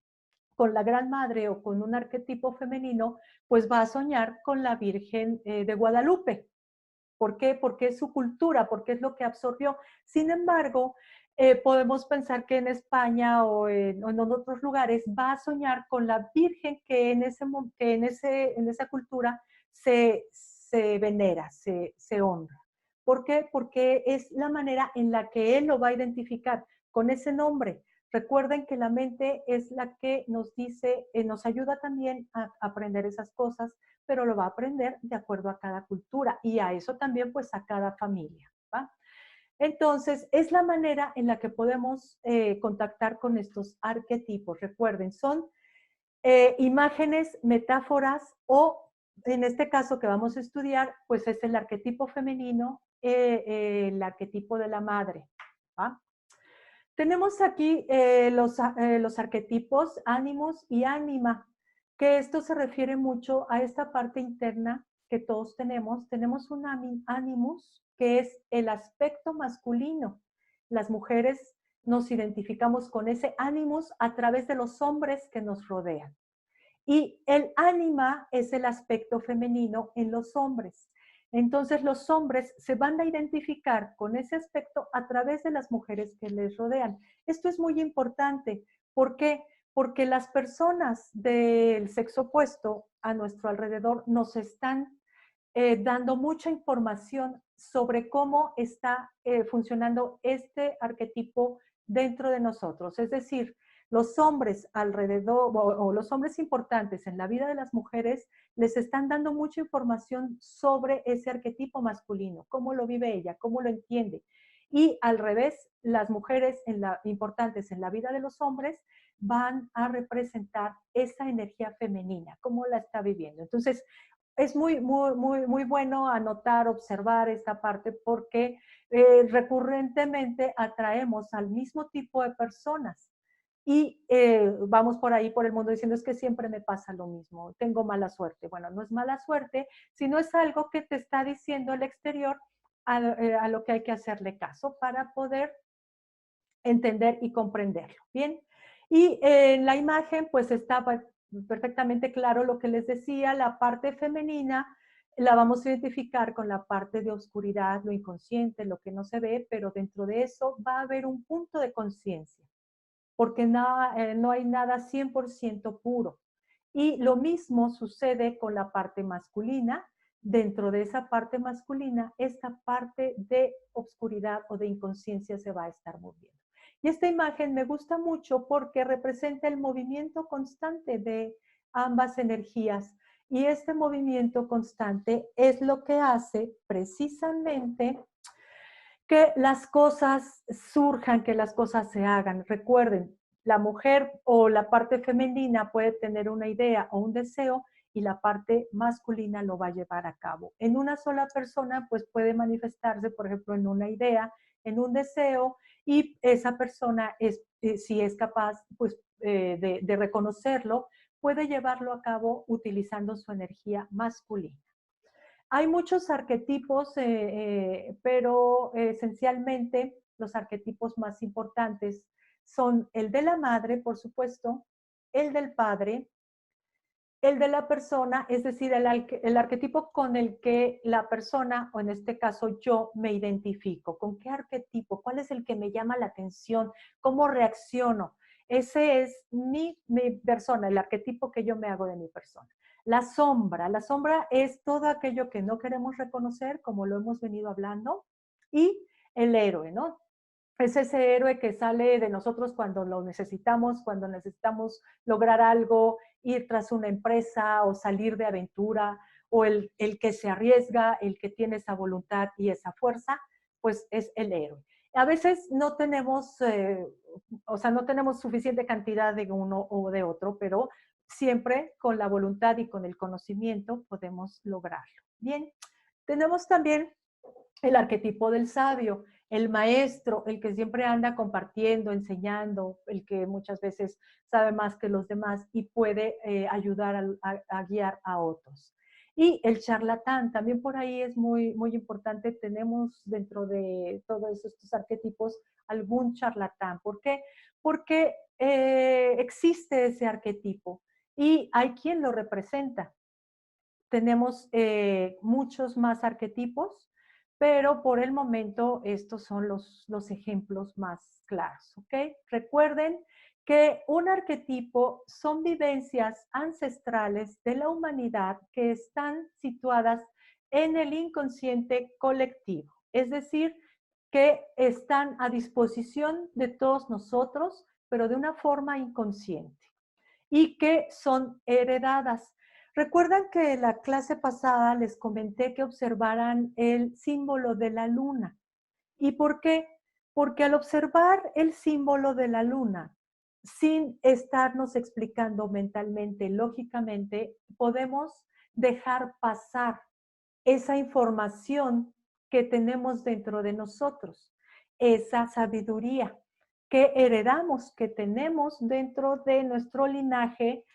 S1: con la Gran Madre o con un arquetipo femenino, pues va a soñar con la Virgen de Guadalupe. ¿Por qué? Porque es su cultura, porque es lo que absorbió. Sin embargo, podemos pensar que en España o en otros lugares va a soñar con la Virgen que en esa cultura se venera, se honra. ¿Por qué? Porque es la manera en la que él lo va a identificar con ese nombre. Recuerden que la mente es la que nos dice, nos ayuda también a aprender esas cosas, pero lo va a aprender de acuerdo a cada cultura y a eso también pues a cada familia, ¿va? Entonces, es la manera en la que podemos contactar con estos arquetipos. Recuerden, son imágenes, metáforas o en este caso que vamos a estudiar, pues es el arquetipo femenino, el arquetipo de la madre, ¿va? Tenemos aquí los arquetipos ánimos y ánima, que esto se refiere mucho a esta parte interna que todos tenemos. Tenemos un animus, que es el aspecto masculino. Las mujeres nos identificamos con ese animus a través de los hombres que nos rodean. Y el ánima es el aspecto femenino en los hombres. Entonces los hombres se van a identificar con ese aspecto a través de las mujeres que les rodean. Esto es muy importante. ¿Por qué? Porque las personas del sexo opuesto a nuestro alrededor nos están dando mucha información sobre cómo está funcionando este arquetipo dentro de nosotros. Es decir, los hombres alrededor o los hombres importantes en la vida de las mujeres les están dando mucha información sobre ese arquetipo masculino, cómo lo vive ella, cómo lo entiende. Y al revés, las mujeres importantes en la vida de los hombres van a representar esa energía femenina, cómo la está viviendo. Entonces, es muy bueno anotar, observar esta parte porque recurrentemente atraemos al mismo tipo de personas y vamos por ahí por el mundo diciendo es que siempre me pasa lo mismo, tengo mala suerte. Bueno, no es mala suerte, sino es algo que te está diciendo el exterior a lo que hay que hacerle caso para poder entender y comprenderlo. Bien, y en la imagen pues está perfectamente claro lo que les decía, la parte femenina la vamos a identificar con la parte de oscuridad, lo inconsciente, lo que no se ve, pero dentro de eso va a haber un punto de conciencia, porque no hay nada 100% puro. Y lo mismo sucede con la parte masculina. Dentro de esa parte masculina, esta parte de oscuridad o de inconsciencia se va a estar moviendo. Y esta imagen me gusta mucho porque representa el movimiento constante de ambas energías. Y este movimiento constante es lo que hace precisamente que las cosas surjan, que las cosas se hagan. Recuerden, la mujer o la parte femenina puede tener una idea o un deseo y la parte masculina lo va a llevar a cabo. En una sola persona, pues puede manifestarse, por ejemplo, en una idea, en un deseo, y esa persona, si es capaz pues, de reconocerlo, puede llevarlo a cabo utilizando su energía masculina. Hay muchos arquetipos, pero esencialmente los arquetipos más importantes son el de la madre, por supuesto, el del padre, el de la persona, es decir, el arquetipo con el que la persona, o en este caso yo, me identifico. ¿Con qué arquetipo? ¿Cuál es el que me llama la atención? ¿Cómo reacciono? Ese es mi persona, el arquetipo que yo me hago de mi persona. La sombra es todo aquello que no queremos reconocer, como lo hemos venido hablando, y el héroe, ¿no? Es ese héroe que sale de nosotros cuando lo necesitamos, cuando necesitamos lograr algo, ir tras una empresa o salir de aventura, o el que se arriesga, el que tiene esa voluntad y esa fuerza, pues es el héroe. A veces no tenemos, o sea, no tenemos suficiente cantidad de uno o de otro, pero siempre con la voluntad y con el conocimiento podemos lograrlo. Bien, tenemos también el arquetipo del sabio. el maestro, el que siempre anda compartiendo, enseñando, el que muchas veces sabe más que los demás y puede ayudar a guiar a otros. Y el charlatán, también por ahí es muy, muy importante, tenemos dentro de todos estos arquetipos algún charlatán. ¿Por qué? Porque existe ese arquetipo y hay quien lo representa. Tenemos muchos más arquetipos, pero por el momento estos son los ejemplos más claros, ¿ok? Recuerden que un arquetipo son vivencias ancestrales de la humanidad que están situadas en el inconsciente colectivo, es decir, que están a disposición de todos nosotros, pero de una forma inconsciente y que son heredadas. Recuerdan que en la clase pasada les comenté que observaran el símbolo de la luna. ¿Y por qué? Porque al observar el símbolo de la luna, sin estarnos explicando mentalmente, lógicamente, podemos dejar pasar esa información que tenemos dentro de nosotros, esa sabiduría que heredamos, que tenemos dentro de nuestro linaje,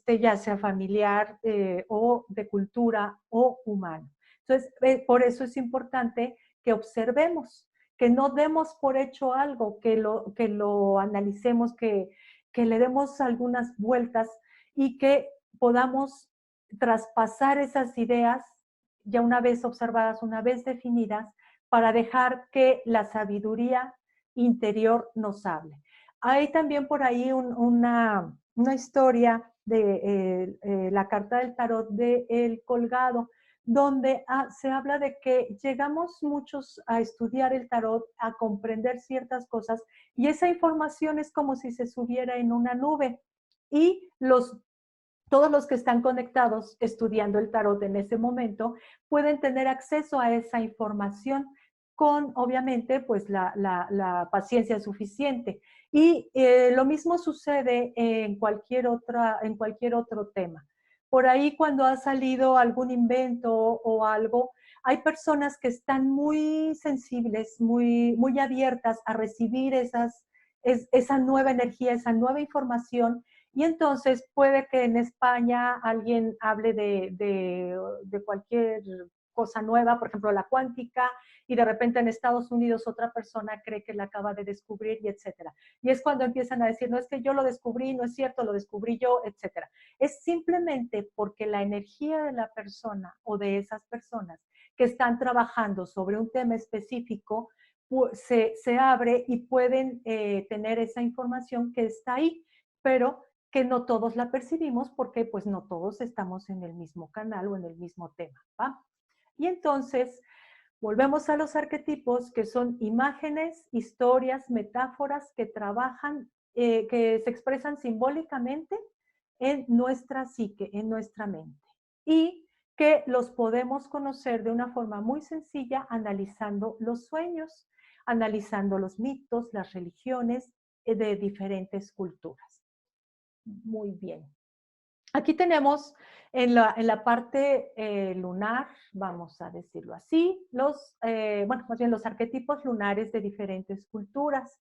S1: ya sea familiar o de cultura o humano. Entonces, por eso es importante que observemos, que no demos por hecho algo, que lo analicemos, que le demos algunas vueltas y que podamos traspasar esas ideas ya una vez observadas, una vez definidas, para dejar que la sabiduría interior nos hable. Hay también por ahí una historia de la carta del tarot de El Colgado, donde se habla de que llegamos muchos a estudiar el tarot, a comprender ciertas cosas, y esa información es como si se subiera en una nube, y todos los que están conectados estudiando el tarot en ese momento pueden tener acceso a esa información con, obviamente, pues la paciencia suficiente. Y lo mismo sucede en cualquier otro tema. Por ahí cuando ha salido algún invento o algo, hay personas que están muy sensibles, muy, muy abiertas a recibir esa nueva energía, esa nueva información, y entonces puede que en España alguien hable de cualquier cosa nueva, por ejemplo, la cuántica, y de repente en Estados Unidos otra persona cree que la acaba de descubrir, y etcétera. Y es cuando empiezan a decir, no es que yo lo descubrí, no es cierto, lo descubrí yo, etcétera. Es simplemente porque la energía de la persona o de esas personas que están trabajando sobre un tema específico se abre y pueden tener esa información que está ahí, pero que no todos la percibimos porque pues no todos estamos en el mismo canal o en el mismo tema, ¿va? Y entonces volvemos a los arquetipos, que son imágenes, historias, metáforas que trabajan, que se expresan simbólicamente en nuestra psique, en nuestra mente. Y que los podemos conocer de una forma muy sencilla analizando los sueños, analizando los mitos, las religiones de diferentes culturas. Muy bien. Aquí tenemos en la parte lunar, vamos a decirlo así, más bien los arquetipos lunares de diferentes culturas.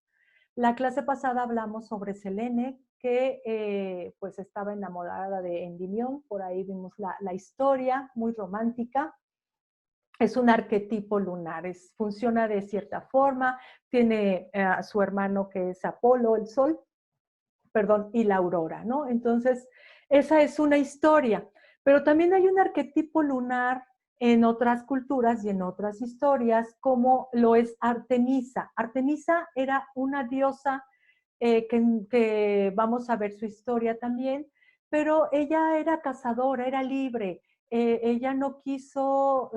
S1: La clase pasada hablamos sobre Selene, que pues estaba enamorada de Endymión, por ahí vimos la historia, muy romántica. Es un arquetipo lunar, funciona de cierta forma, tiene a su hermano que es Apolo, el sol, perdón, y la aurora, ¿no? Entonces, esa es una historia, pero también hay un arquetipo lunar en otras culturas y en otras historias, como lo es Artemisa. Artemisa era una diosa que vamos a ver su historia también, pero ella era cazadora, era libre. Ella no quiso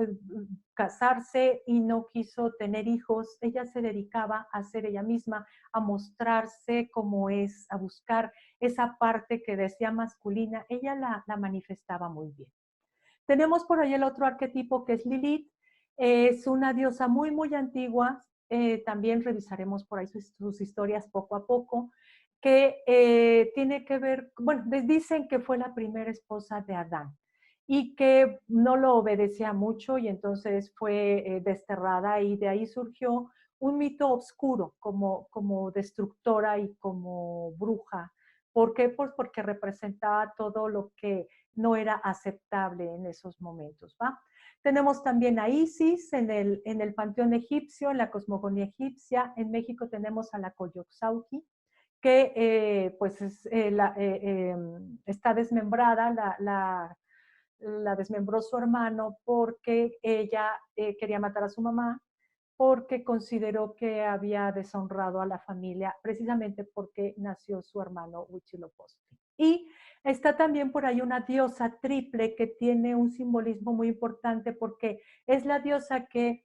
S1: casarse y no quiso tener hijos. Ella se dedicaba a ser ella misma, a mostrarse como es, a buscar esa parte que decía masculina. Ella la manifestaba muy bien. Tenemos por ahí el otro arquetipo que es Lilith. Es una diosa muy, muy antigua. También revisaremos por ahí sus historias poco a poco, que tiene que ver, bueno, dicen que fue la primera esposa de Adán y que no lo obedecía mucho y entonces fue desterrada y de ahí surgió un mito oscuro como destructora y como bruja. ¿Por qué? Pues porque representaba todo lo que no era aceptable en esos momentos, ¿va? Tenemos también a Isis en el panteón egipcio, en la cosmogonía egipcia. En México tenemos a la Coyolxauhqui, que pues está desmembrada, la desmembró su hermano porque ella quería matar a su mamá, porque consideró que había deshonrado a la familia, precisamente porque nació su hermano Huitzilopochtli. Y está también por ahí una diosa triple que tiene un simbolismo muy importante porque es la diosa que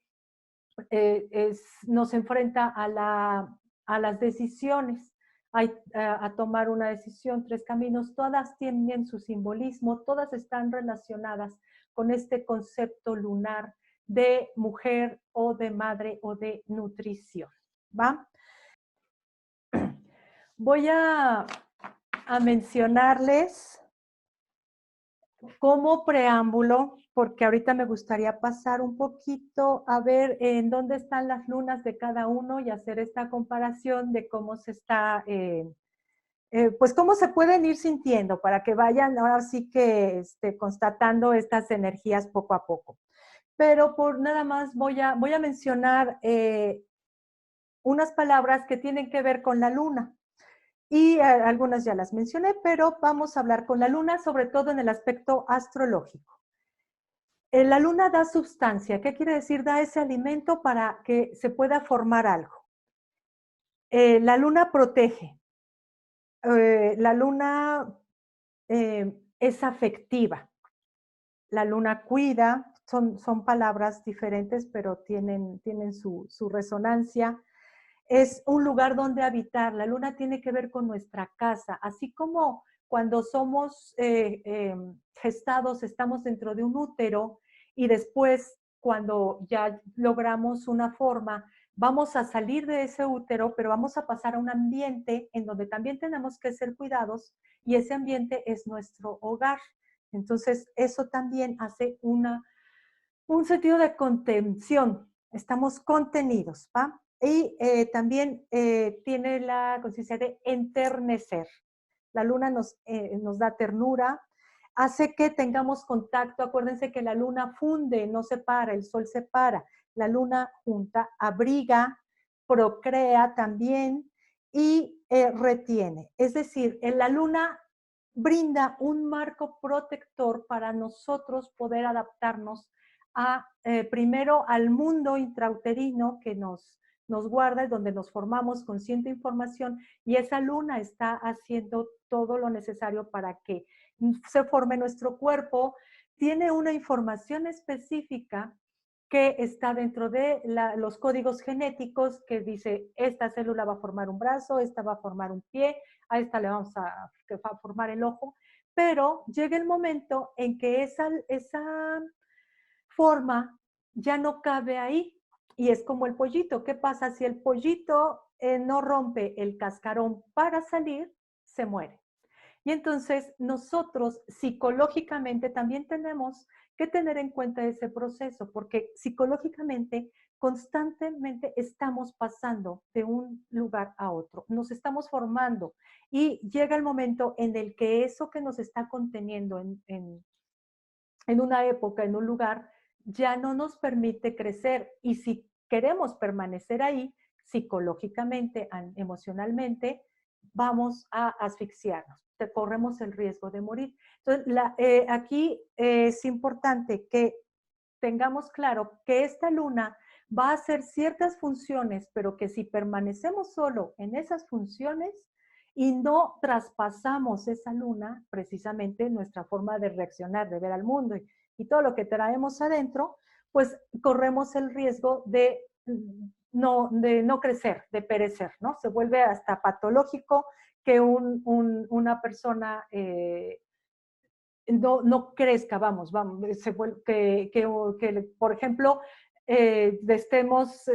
S1: nos enfrenta a las decisiones, a tomar una decisión, tres caminos, todas tienen su simbolismo, todas están relacionadas con este concepto lunar de mujer o de madre o de nutrición, ¿va? Voy a mencionarles como preámbulo, porque ahorita me gustaría pasar un poquito a ver en dónde están las lunas de cada uno y hacer esta comparación de cómo se está, pues cómo se pueden ir sintiendo para que vayan ahora sí que constatando estas energías poco a poco. Pero por nada más voy a mencionar unas palabras que tienen que ver con la luna. Y algunas ya las mencioné, pero vamos a hablar con la luna, sobre todo en el aspecto astrológico. La luna da sustancia. ¿Qué quiere decir? Da ese alimento para que se pueda formar algo. La luna protege. La luna es afectiva. La luna cuida. Son palabras diferentes, pero tienen su resonancia. Es un lugar donde habitar. La luna tiene que ver con nuestra casa, así como cuando somos gestados, estamos dentro de un útero y después cuando ya logramos una forma, vamos a salir de ese útero, pero vamos a pasar a un ambiente en donde también tenemos que ser cuidados y ese ambiente es nuestro hogar. Entonces, eso también hace un sentido de contención. Estamos contenidos, ¿va? Y también tiene la conciencia de enternecer. La luna nos da ternura, hace que tengamos contacto. Acuérdense que la luna funde, no separa, el sol separa. La luna junta, abriga, procrea también y retiene. Es decir, la luna brinda un marco protector para nosotros poder adaptarnos primero al mundo intrauterino que nos guarda, donde nos formamos con cierta información, y esa luna está haciendo todo lo necesario para que se forme nuestro cuerpo. Tiene una información específica que está dentro de los códigos genéticos que dice, esta célula va a formar un brazo, esta va a formar un pie, a esta le vamos a formar el ojo, pero llega el momento en que esa forma ya no cabe ahí. Y es como el pollito. ¿Qué pasa si el pollito no rompe el cascarón para salir? Se muere. Y entonces nosotros psicológicamente también tenemos que tener en cuenta ese proceso, porque psicológicamente constantemente estamos pasando de un lugar a otro, nos estamos formando y llega el momento en el que eso que nos está conteniendo en una época, en un lugar, ya no nos permite crecer. Y si queremos permanecer ahí, psicológicamente, emocionalmente, vamos a asfixiarnos, corremos el riesgo de morir. Entonces, aquí es importante que tengamos claro que esta luna va a hacer ciertas funciones, pero que si permanecemos solo en esas funciones y no traspasamos esa luna, precisamente nuestra forma de reaccionar, de ver al mundo y todo lo que traemos adentro, pues corremos el riesgo de no crecer, de perecer, ¿no? Se vuelve hasta patológico que una persona no crezca, vamos, que por ejemplo, estemos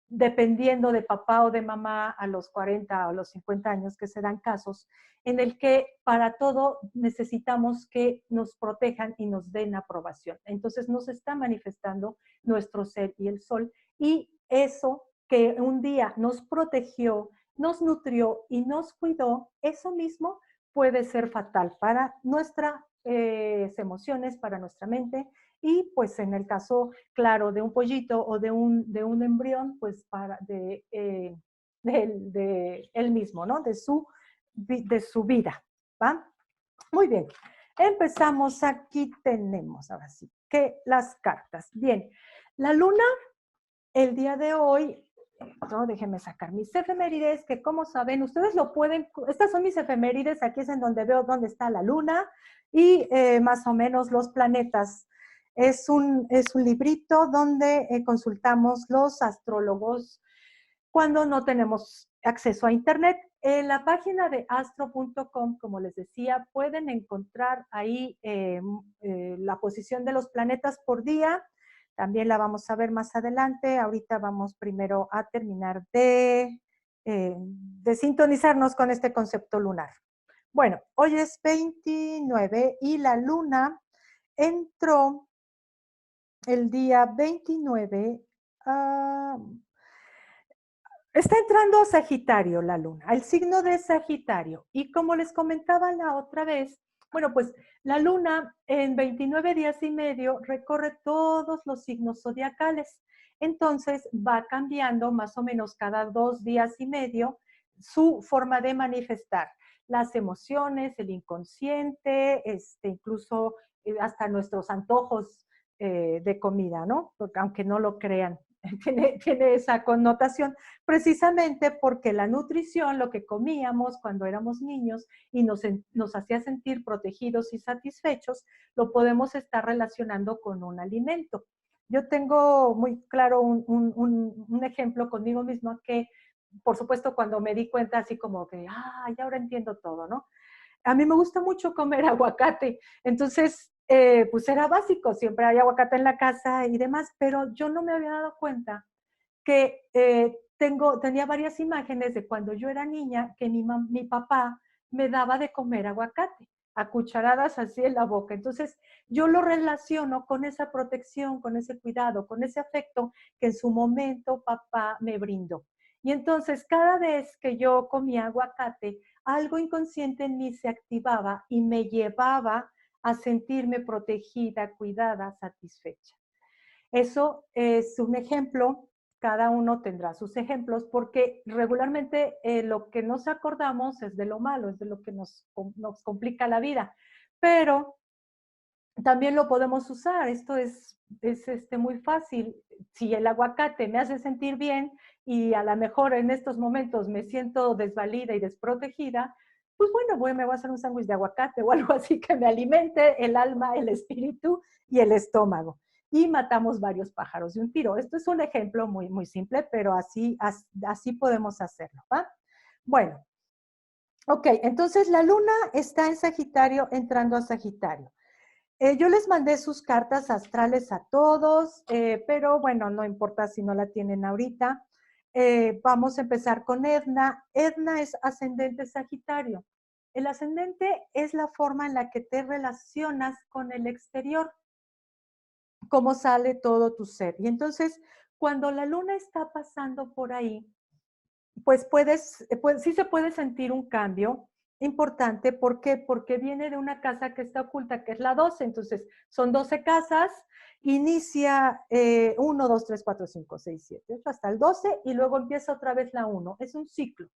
S1: dependiendo de papá o de mamá a los 40 o los 50 años, que se dan casos, en el que para todo necesitamos que nos protejan y nos den aprobación. Entonces nos está manifestando nuestro ser y el sol, y eso que un día nos protegió, nos nutrió y nos cuidó, eso mismo puede ser fatal para nuestras emociones, para nuestra mente y pues en el caso, claro, de un pollito o de un embrión, pues de él mismo, ¿no? De su vida, ¿va? Muy bien, empezamos, aquí tenemos, ahora sí, que las cartas. Bien, la luna, el día de hoy, no, déjenme sacar mis efemérides, que como saben, ustedes lo pueden, estas son mis efemérides, aquí es en donde veo dónde está la luna y más o menos los planetas. Es un librito donde consultamos los astrólogos cuando no tenemos acceso a internet. En la página de astro.com, como les decía, pueden encontrar ahí la posición de los planetas por día. También la vamos a ver más adelante. Ahorita vamos primero a terminar de sintonizarnos con este concepto lunar. Bueno, hoy es 29 y la luna entró el día 29 a... Está entrando a Sagitario la luna, al signo de Sagitario. Y como les comentaba la otra vez, bueno, pues la luna en 29 días y medio recorre todos los signos zodiacales. Entonces va cambiando más o menos cada 2 días y medio su forma de manifestar las emociones, el inconsciente, incluso hasta nuestros antojos de comida, ¿no? Porque aunque no lo crean, tiene esa connotación precisamente porque la nutrición, lo que comíamos cuando éramos niños y nos hacía sentir protegidos y satisfechos, lo podemos estar relacionando con un alimento. Yo tengo muy claro un ejemplo conmigo misma que, por supuesto, cuando me di cuenta así como que, ya ahora entiendo todo, ¿no? A mí me gusta mucho comer aguacate, entonces, pues era básico, siempre hay aguacate en la casa y demás, pero yo no me había dado cuenta que tenía varias imágenes de cuando yo era niña que mi papá me daba de comer aguacate, a cucharadas así en la boca. Entonces, yo lo relaciono con esa protección, con ese cuidado, con ese afecto que en su momento papá me brindó. Y entonces, cada vez que yo comía aguacate, algo inconsciente en mí se activaba y me llevaba a sentirme protegida, cuidada, satisfecha. Eso es un ejemplo, cada uno tendrá sus ejemplos, porque regularmente lo que nos acordamos es de lo malo, es de lo que nos complica la vida, pero también lo podemos usar. Esto es muy fácil. Si el aguacate me hace sentir bien y a lo mejor en estos momentos me siento desvalida y desprotegida, pues bueno, me voy a hacer un sándwich de aguacate o algo así que me alimente el alma, el espíritu y el estómago. Y matamos varios pájaros de un tiro. Esto es un ejemplo muy, muy simple, pero así podemos hacerlo, ¿va? Bueno, ok, entonces la luna está en Sagitario, entrando a Sagitario. Yo les mandé sus cartas astrales a todos, pero bueno, no importa si no la tienen ahorita. Vamos a empezar con Edna. Edna es ascendente Sagitario. El ascendente es la forma en la que te relacionas con el exterior, cómo sale todo tu ser. Y entonces, cuando la luna está pasando por ahí, pues sí se puede sentir un cambio importante. ¿Por qué? Porque viene de una casa que está oculta, que es la 12. Entonces, son 12 casas, inicia 1, 2, 3, 4, 5, 6, 7, 8, hasta el 12, y luego empieza otra vez la 1. Es un ciclo,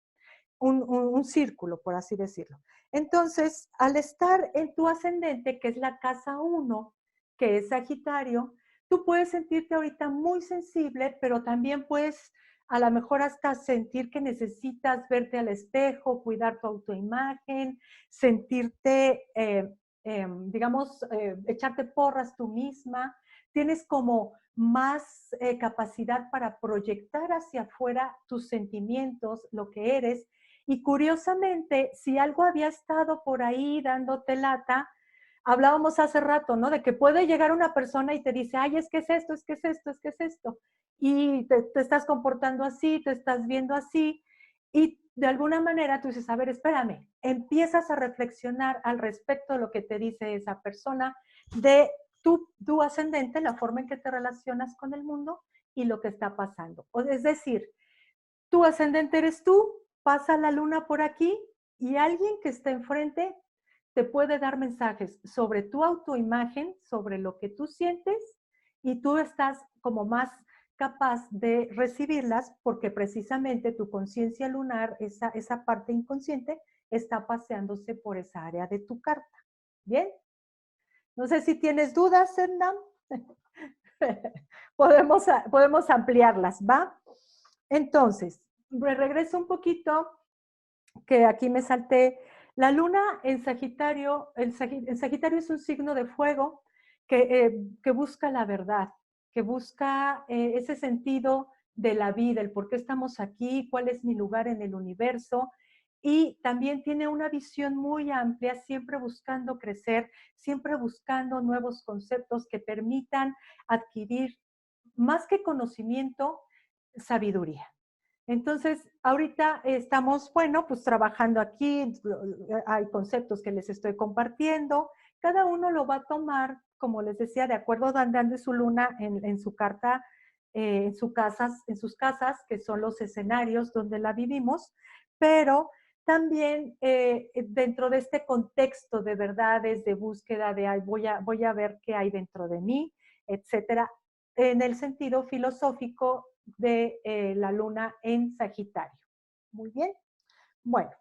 S1: un círculo, por así decirlo. Entonces, al estar en tu ascendente, que es la casa 1, que es Sagitario, tú puedes sentirte ahorita muy sensible, pero también puedes a lo mejor hasta sentir que necesitas verte al espejo, cuidar tu autoimagen, sentirte, digamos, echarte porras tú misma. Tienes como más capacidad para proyectar hacia afuera tus sentimientos, lo que eres. Y curiosamente, si algo había estado por ahí dándote lata, hablábamos hace rato, ¿no? De que puede llegar una persona y te dice, ay, es que es esto, es que es esto, es que es esto. Y te estás comportando así, te estás viendo así. Y de alguna manera tú dices, a ver, espérame, empiezas a reflexionar al respecto de lo que te dice esa persona, de tu ascendente, la forma en que te relacionas con el mundo y lo que está pasando. Es decir, Tu ascendente eres tú, pasa la luna por aquí y alguien que está enfrente te puede dar mensajes sobre tu autoimagen, sobre lo que tú sientes y tú estás como más capaz de recibirlas porque precisamente tu conciencia lunar, esa parte inconsciente, está paseándose por esa área de tu carta. ¿Bien? No sé si tienes dudas, Hernán. podemos ampliarlas, ¿va? Entonces, regreso un poquito, que aquí me salté. La luna en Sagitario, en Sagitario es un signo de fuego que busca la verdad, que busca ese sentido de la vida, el por qué estamos aquí, cuál es mi lugar en el universo, y también tiene una visión muy amplia, siempre buscando crecer, siempre buscando nuevos conceptos que permitan adquirir más que conocimiento, sabiduría. Entonces, ahorita estamos, bueno, pues trabajando aquí, hay conceptos que les estoy compartiendo, cada uno lo va a tomar, como les decía, de acuerdo a donde ande su luna en su carta, en sus casas, que son los escenarios donde la vivimos, pero también dentro de este contexto de verdades, de búsqueda de ay, voy a ver qué hay dentro de mí, etcétera, en el sentido filosófico de la luna en Sagitario. Muy bien. Bueno,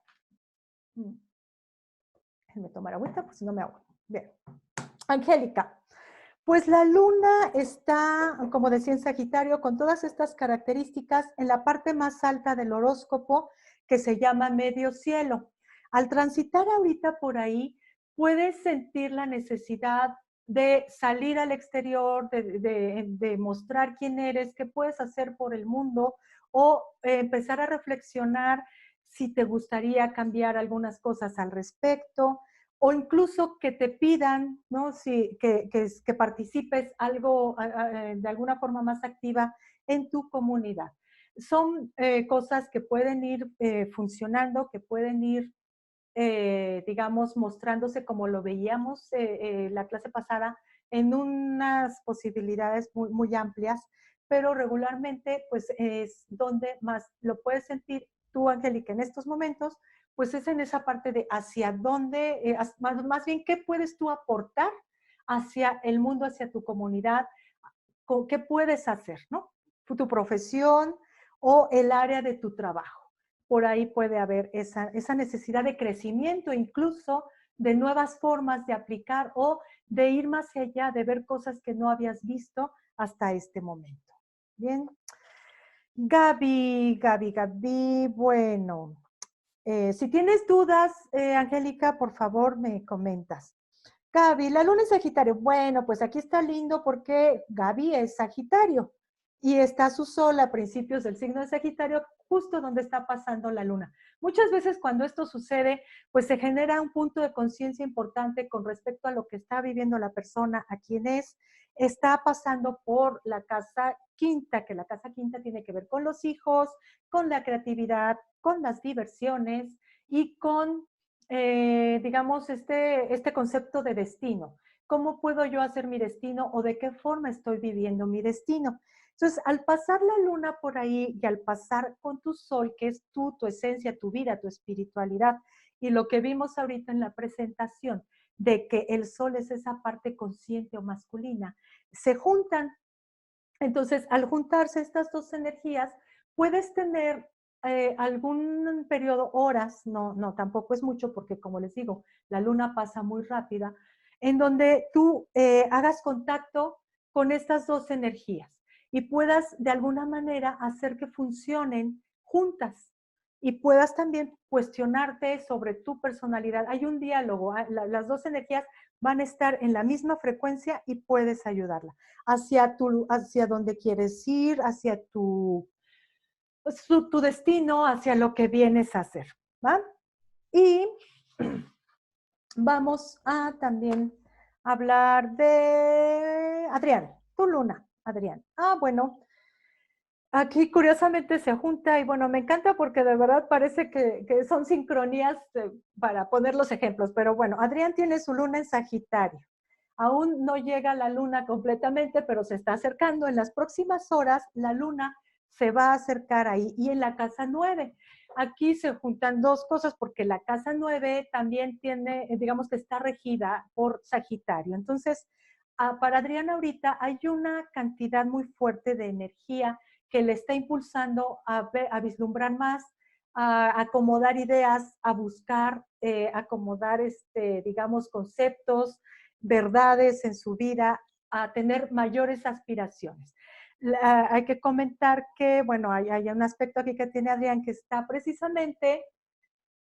S1: déjenme tomar agüita, pues si no me ahogo. Bien. Angélica, pues la luna está, como decía, en Sagitario, con todas estas características en la parte más alta del horóscopo, que se llama medio cielo. Al transitar ahorita por ahí, puedes sentir la necesidad de salir al exterior, de mostrar quién eres, qué puedes hacer por el mundo, o empezar a reflexionar si te gustaría cambiar algunas cosas al respecto, o incluso que te pidan, ¿no? Que participes algo, de alguna forma más activa en tu comunidad. Son cosas que pueden ir funcionando, que pueden ir, digamos, mostrándose como lo veíamos la clase pasada, en unas posibilidades muy, muy amplias, pero regularmente, pues es donde más lo puedes sentir tú, Angélica, en estos momentos, pues es en esa parte de hacia dónde, más bien, qué puedes tú aportar hacia el mundo, hacia tu comunidad, qué puedes hacer, ¿no? Tu profesión o el área de tu trabajo. Por ahí puede haber esa necesidad de crecimiento, incluso de nuevas formas de aplicar o de ir más allá, de ver cosas que no habías visto hasta este momento. Bien. Gaby, bueno, si tienes dudas, Angélica, por favor me comentas. Gaby, la luna es Sagitario. Bueno, pues aquí está lindo porque Gaby es Sagitario y está su sol a principios del signo de Sagitario, justo donde está pasando la luna. Muchas veces cuando esto sucede, pues se genera un punto de conciencia importante con respecto a lo que está viviendo la persona, a quien es, está pasando por la casa quinta, que la casa quinta tiene que ver con los hijos, con la creatividad, con las diversiones y con digamos, este concepto de destino. ¿Cómo puedo yo hacer mi destino o de qué forma estoy viviendo mi destino? Entonces, al pasar la luna por ahí y al pasar con tu sol, que es tú, tu esencia, tu vida, tu espiritualidad, y lo que vimos ahorita en la presentación, de que el sol es esa parte consciente o masculina, se juntan. Entonces, al juntarse estas dos energías, puedes tener algún periodo, horas, no, tampoco es mucho porque como les digo, la luna pasa muy rápida, en donde tú hagas contacto con estas dos energías y puedas de alguna manera hacer que funcionen juntas y puedas también cuestionarte sobre tu personalidad. Hay un diálogo, las dos energías van a estar en la misma frecuencia y puedes ayudarla hacia donde quieres ir, hacia tu destino, hacia lo que vienes a hacer. ¿Va? Y vamos a también hablar de Adrián, tu luna, Adrián. Bueno, aquí curiosamente se junta y bueno, me encanta porque de verdad parece que son sincronías para poner los ejemplos, pero bueno, Adrián tiene su luna en Sagitario. Aún no llega la luna completamente, pero se está acercando. En las próximas horas, la luna se va a acercar ahí. Y en la casa 9, aquí se juntan dos cosas porque la casa 9 también tiene, digamos que está regida por Sagitario. Entonces, para Adrián ahorita hay una cantidad muy fuerte de energía que le está impulsando a vislumbrar más, a acomodar ideas, a buscar, acomodar, digamos, conceptos, verdades en su vida, a tener mayores aspiraciones. Hay que comentar que, bueno, hay un aspecto aquí que tiene Adrián que está precisamente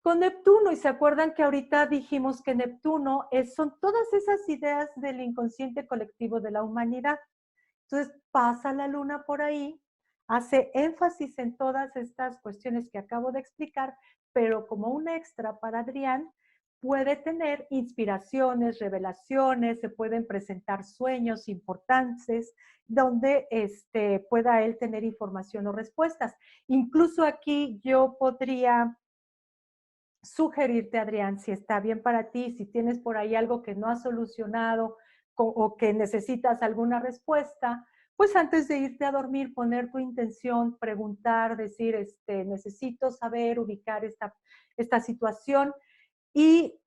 S1: con Neptuno, y se acuerdan que ahorita dijimos que Neptuno son todas esas ideas del inconsciente colectivo de la humanidad. Entonces pasa la luna por ahí, hace énfasis en todas estas cuestiones que acabo de explicar, pero como un extra para Adrián, puede tener inspiraciones, revelaciones, se pueden presentar sueños importantes donde pueda él tener información o respuestas. Incluso aquí yo podría sugerirte, Adrián, si está bien para ti, si tienes por ahí algo que no has solucionado o que necesitas alguna respuesta, pues antes de irte a dormir, poner tu intención, preguntar, decir, necesito saber, ubicar esta situación y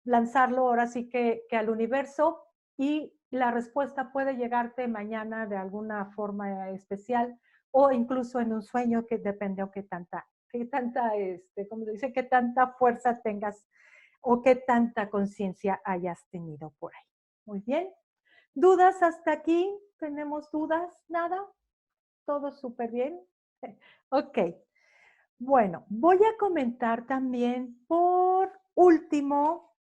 S1: lanzarlo ahora sí que al universo, y la respuesta puede llegarte mañana de alguna forma especial o incluso en un sueño, que depende o qué tanta, como se dice, qué tanta fuerza tengas o qué tanta conciencia hayas tenido por ahí. Muy bien. ¿Dudas hasta aquí? ¿Tenemos dudas? ¿Nada? ¿Todo súper bien? Ok. Bueno, voy a comentar también por último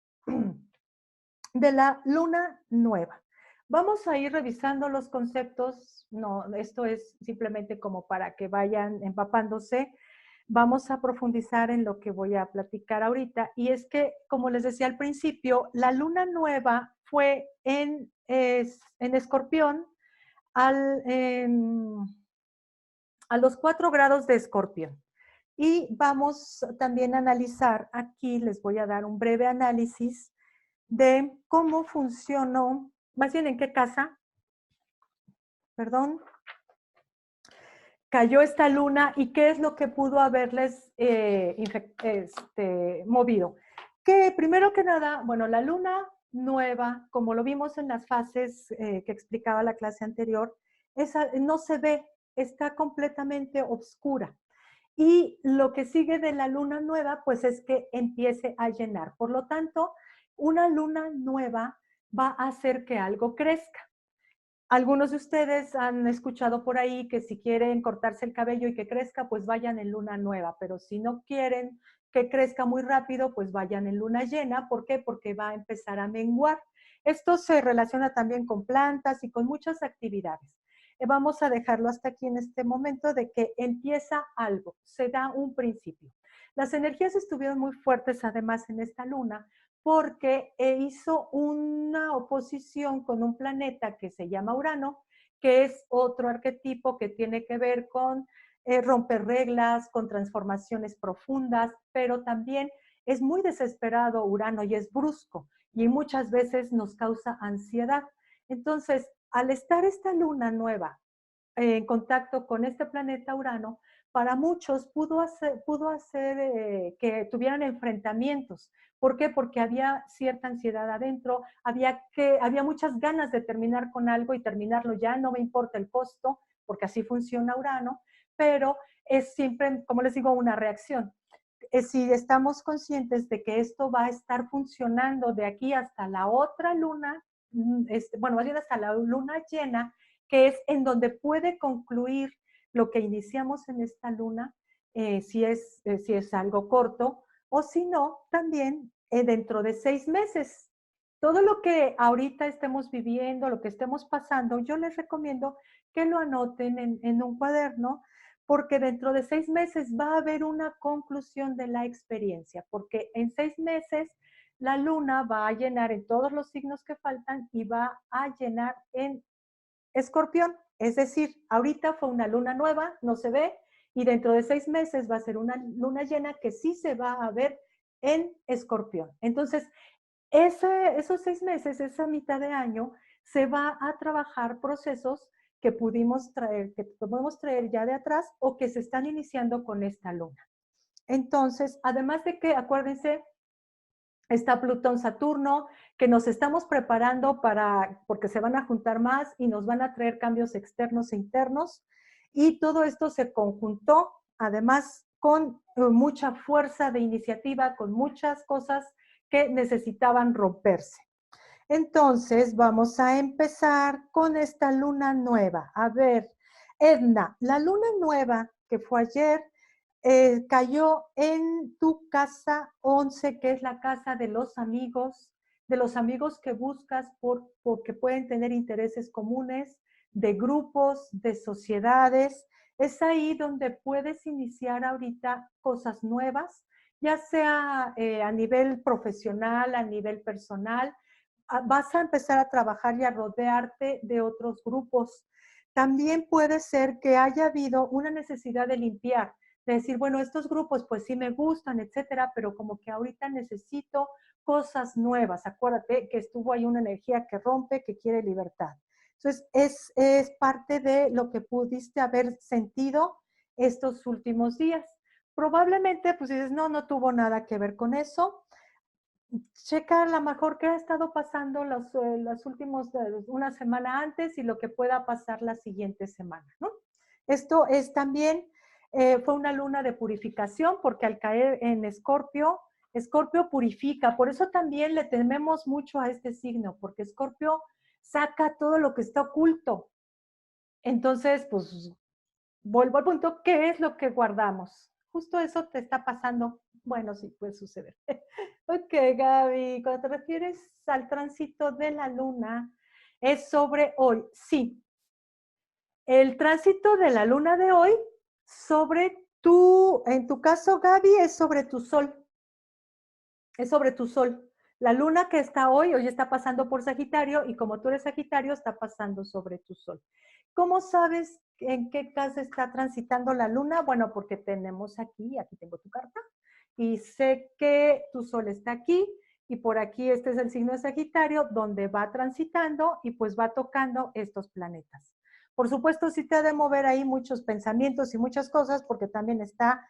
S1: de la luna nueva. Vamos a ir revisando los conceptos. No, esto es simplemente como para que vayan empapándose. Vamos a profundizar en lo que voy a platicar ahorita. Y es que, como les decía al principio, la luna nueva fue en Escorpión a los 4 grados de Escorpión. Y vamos también a analizar, aquí les voy a dar un breve análisis de cómo funcionó, más bien en qué casa, perdón, cayó esta luna y qué es lo que pudo haberles movido. Que primero que nada, bueno, la luna nueva, como lo vimos en las fases que explicaba la clase anterior, no se ve, está completamente oscura. Y lo que sigue de la luna nueva, pues es que empiece a llenar. Por lo tanto, una luna nueva va a hacer que algo crezca. Algunos de ustedes han escuchado por ahí que si quieren cortarse el cabello y que crezca, pues vayan en luna nueva, pero si no quieren que crezca muy rápido, pues vayan en luna llena. ¿Por qué? Porque va a empezar a menguar. Esto se relaciona también con plantas y con muchas actividades. Vamos a dejarlo hasta aquí en este momento de que empieza algo, se da un principio. Las energías estuvieron muy fuertes además en esta luna, porque hizo una oposición con un planeta que se llama Urano, que es otro arquetipo que tiene que ver con romper reglas, con transformaciones profundas, pero también es muy desesperado Urano y es brusco y muchas veces nos causa ansiedad. Entonces, al estar esta luna nueva en contacto con este planeta Urano, para muchos pudo hacer que tuvieran enfrentamientos. ¿Por qué? Porque había cierta ansiedad adentro, había muchas ganas de terminar con algo y terminarlo ya, no me importa el costo, porque así funciona Urano, pero es siempre, como les digo, una reacción. Si estamos conscientes de que esto va a estar funcionando de aquí hasta la otra luna, bueno, más bien hasta la luna llena, que es en donde puede concluir lo que iniciamos en esta luna, si es algo corto, o si no, también dentro de 6 meses. Todo lo que ahorita estemos viviendo, lo que estemos pasando, yo les recomiendo que lo anoten en un cuaderno, porque dentro de 6 meses va a haber una conclusión de la experiencia, porque en 6 meses la luna va a llenar en todos los signos que faltan y va a llenar en Escorpión. Es decir, ahorita fue una luna nueva, no se ve, y dentro de 6 meses va a ser una luna llena que sí se va a ver en Escorpión. Entonces, esos 6 meses, esa mitad de año, se va a trabajar procesos que pudimos traer, que podemos traer ya de atrás o que se están iniciando con esta luna. Entonces, además de que, acuérdense, está Plutón-Saturno, que nos estamos preparando porque se van a juntar más y nos van a traer cambios externos e internos. Y todo esto se conjuntó, además, con mucha fuerza de iniciativa, con muchas cosas que necesitaban romperse. Entonces, vamos a empezar con esta luna nueva. A ver, Edna, la luna nueva que fue ayer, cayó en tu casa 11, que es la casa de los amigos que buscas porque pueden tener intereses comunes, de grupos, de sociedades. Es ahí donde puedes iniciar ahorita cosas nuevas, ya sea a nivel profesional, a nivel personal. Vas a empezar a trabajar y a rodearte de otros grupos. También puede ser que haya habido una necesidad de limpiar, de decir, bueno, estos grupos pues sí me gustan, etcétera, pero como que ahorita necesito cosas nuevas. Acuérdate que estuvo ahí una energía que rompe, que quiere libertad. Entonces, es parte de lo que pudiste haber sentido estos últimos días. Probablemente, pues dices, no tuvo nada que ver con eso. Checa a lo mejor qué ha estado pasando los últimos, una semana antes y lo que pueda pasar la siguiente semana, ¿no? Esto es también, fue una luna de purificación porque al caer en Escorpio, Escorpio purifica, por eso también le tememos mucho a este signo, porque Escorpio saca todo lo que está oculto. Entonces, pues, vuelvo al punto, ¿qué es lo que guardamos? Justo eso te está pasando. Bueno, sí, puede suceder. Ok, Gaby, cuando te refieres al tránsito de la luna, es sobre hoy. Sí, el tránsito de la luna de hoy en tu caso, Gaby, es sobre tu sol. Es sobre tu sol. La luna que está hoy está pasando por Sagitario y como tú eres Sagitario, está pasando sobre tu sol. ¿Cómo sabes en qué casa está transitando la luna? Bueno, porque tenemos aquí tengo tu carta, y sé que tu sol está aquí, y por aquí este es el signo de Sagitario, donde va transitando y pues va tocando estos planetas. Por supuesto, sí te ha de mover ahí muchos pensamientos y muchas cosas, porque también está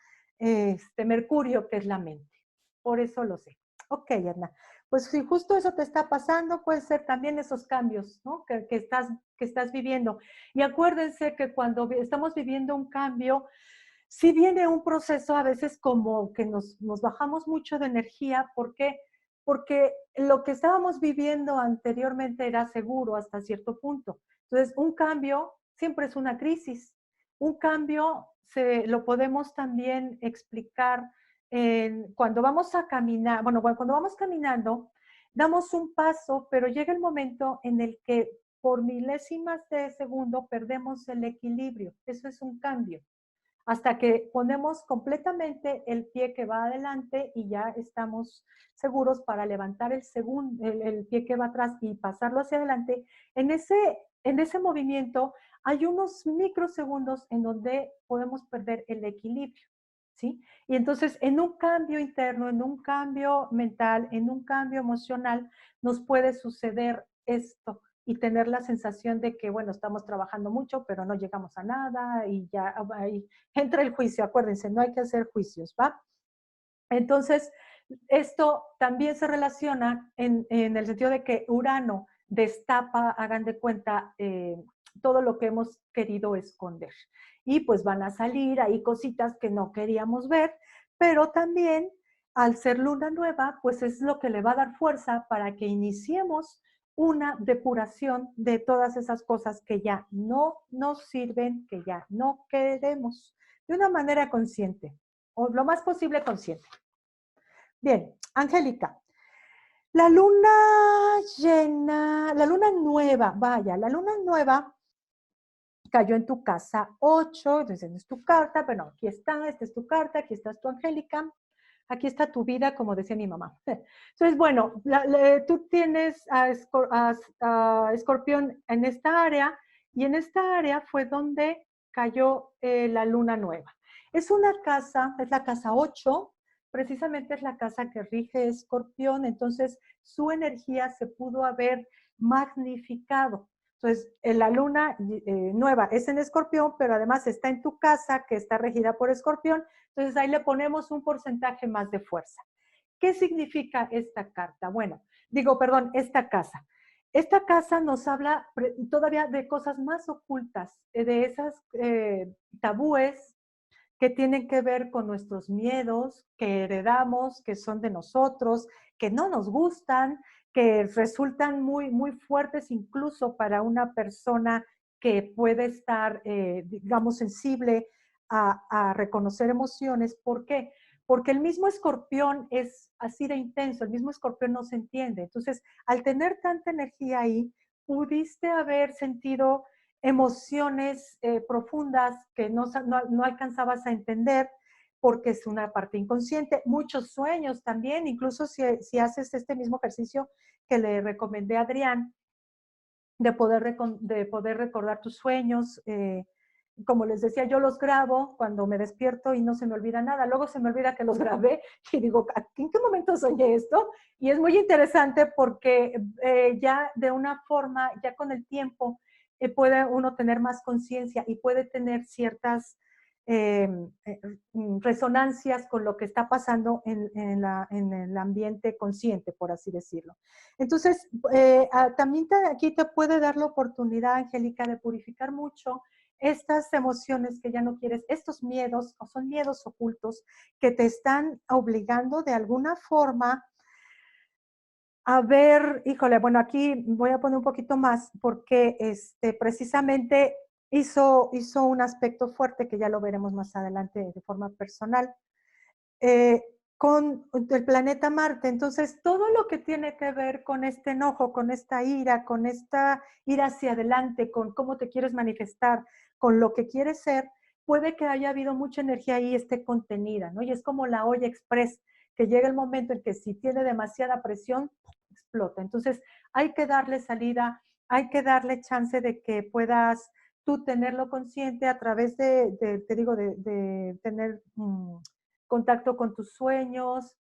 S1: Mercurio, que es la mente. Por eso lo sé. Ok, Edna. Pues si justo eso te está pasando, puede ser también esos cambios, ¿no? que estás viviendo. Y acuérdense que cuando estamos viviendo un cambio, sí viene un proceso a veces como que nos bajamos mucho de energía. ¿Por qué? Porque lo que estábamos viviendo anteriormente era seguro hasta cierto punto. Entonces, un cambio siempre es una crisis. Un cambio lo podemos también explicar cuando vamos a caminar, bueno, cuando vamos caminando, damos un paso, pero llega el momento en el que por milésimas de segundo perdemos el equilibrio. Eso es un cambio. Hasta que ponemos completamente el pie que va adelante y ya estamos seguros para levantar el pie que va atrás y pasarlo hacia adelante. En ese movimiento hay unos microsegundos en donde podemos perder el equilibrio, ¿sí? Y entonces en un cambio interno, en un cambio mental, en un cambio emocional, nos puede suceder esto y tener la sensación de que, bueno, estamos trabajando mucho, pero no llegamos a nada y ya ahí entra el juicio. Acuérdense, no hay que hacer juicios, ¿va? Entonces, esto también se relaciona en el sentido de que Urano destapa, hagan de cuenta, todo lo que hemos querido esconder. Y pues van a salir ahí cositas que no queríamos ver, pero también al ser luna nueva, pues es lo que le va a dar fuerza para que iniciemos una depuración de todas esas cosas que ya no nos sirven, que ya no queremos, de una manera consciente, o lo más posible consciente. Bien, Angélica, la luna llena, la luna nueva, vaya, la luna nueva cayó en tu casa 8, entonces es tu carta, bueno, aquí está, esta es tu carta, aquí estás tú, Angélica, aquí está tu vida, como decía mi mamá. Entonces, bueno, tú tienes a Escorpión en esta área, y en esta área fue donde cayó la luna nueva. Es una casa, es la casa 8, precisamente es la casa que rige Escorpión, entonces su energía se pudo haber magnificado. Entonces, la luna nueva es en Escorpión, pero además está en tu casa, que está regida por Escorpión. Entonces, ahí le ponemos un porcentaje más de fuerza. ¿Qué significa esta carta? Bueno, perdón, esta casa. Esta casa nos habla todavía de cosas más ocultas, de esas tabúes que tienen que ver con nuestros miedos, que heredamos, que son de nosotros, que no nos gustan, que resultan muy, muy fuertes incluso para una persona que puede estar, digamos, sensible a reconocer emociones. ¿Por qué? Porque el mismo escorpión es así de intenso, el mismo escorpión no se entiende. Entonces, al tener tanta energía ahí, pudiste haber sentido emociones profundas que no alcanzabas a entender porque es una parte inconsciente. Muchos sueños también, incluso si haces este mismo ejercicio que le recomendé a Adrián, de poder recordar tus sueños. Como les decía, yo los grabo cuando me despierto y no se me olvida nada. Luego se me olvida que los grabé y digo, ¿en qué momento soñé esto? Y es muy interesante porque ya de una forma, ya con el tiempo, puede uno tener más conciencia y puede tener ciertas eh, resonancias con lo que está pasando en el ambiente consciente, por así decirlo. Entonces, también aquí te puede dar la oportunidad, Angélica, de purificar mucho estas emociones que ya no quieres, estos miedos, o son miedos ocultos, que te están obligando de alguna forma a ver, híjole, bueno, aquí voy a poner un poquito más, porque precisamente hizo un aspecto fuerte, que ya lo veremos más adelante de forma personal, con el planeta Marte. Entonces, todo lo que tiene que ver con este enojo, con esta ira hacia adelante, con cómo te quieres manifestar, con lo que quieres ser, puede que haya habido mucha energía ahí y esté contenida, ¿no? Y es como la olla express, que llega el momento en que si tiene demasiada presión, explota. Entonces, hay que darle salida, hay que darle chance de que puedas tú tenerlo consciente a través te digo, de tener contacto con tus sueños,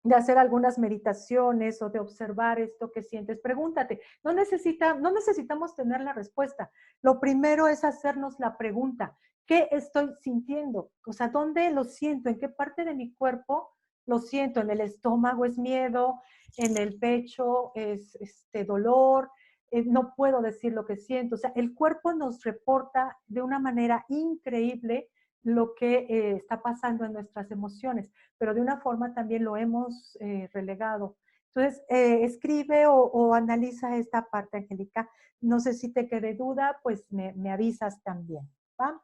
S1: de hacer algunas meditaciones o de observar esto que sientes. Pregúntate, no necesitamos tener la respuesta. Lo primero es hacernos la pregunta, ¿qué estoy sintiendo? O sea, ¿dónde lo siento? ¿En qué parte de mi cuerpo lo siento? ¿En el estómago es miedo? ¿En el pecho es dolor? No puedo decir lo que siento. O sea, el cuerpo nos reporta de una manera increíble lo que está pasando en nuestras emociones, pero de una forma también lo hemos relegado. Entonces, escribe o analiza esta parte, Angélica. No sé si te quede duda, pues me avisas también, ¿va?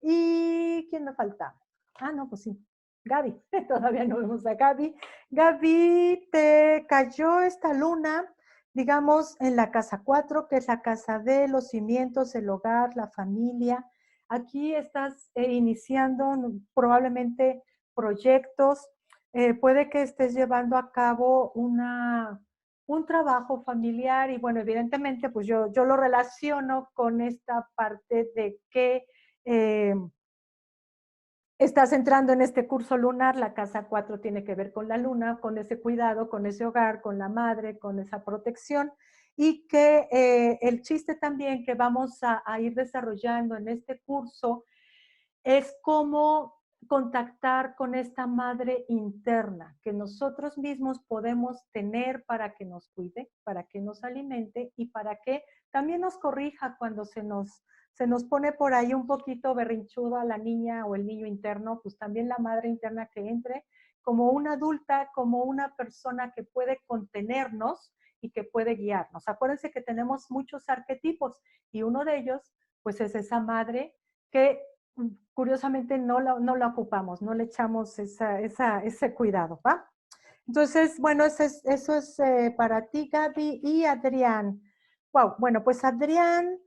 S1: ¿Y quién me falta? Ah, no, pues sí, Gaby. Todavía no vemos a Gaby. Gaby, te cayó esta luna, digamos, en la casa 4, que es la casa de los cimientos, el hogar, la familia. Aquí estás iniciando probablemente proyectos. Puede que estés llevando a cabo un trabajo familiar y bueno, evidentemente, pues yo lo relaciono con esta parte de que estás entrando en este curso lunar. La casa 4 tiene que ver con la luna, con ese cuidado, con ese hogar, con la madre, con esa protección, y que el chiste también que vamos a ir desarrollando en este curso es cómo contactar con esta madre interna que nosotros mismos podemos tener para que nos cuide, para que nos alimente y para que también nos corrija cuando se nos pone por ahí un poquito berrinchudo a la niña o el niño interno. Pues también la madre interna que entre como una adulta, como una persona que puede contenernos y que puede guiarnos. Acuérdense que tenemos muchos arquetipos y uno de ellos pues es esa madre que curiosamente no la ocupamos, no le echamos ese cuidado, ¿va? Entonces, bueno, eso es para ti, Gaby, y Adrián. Wow, bueno, pues Adrián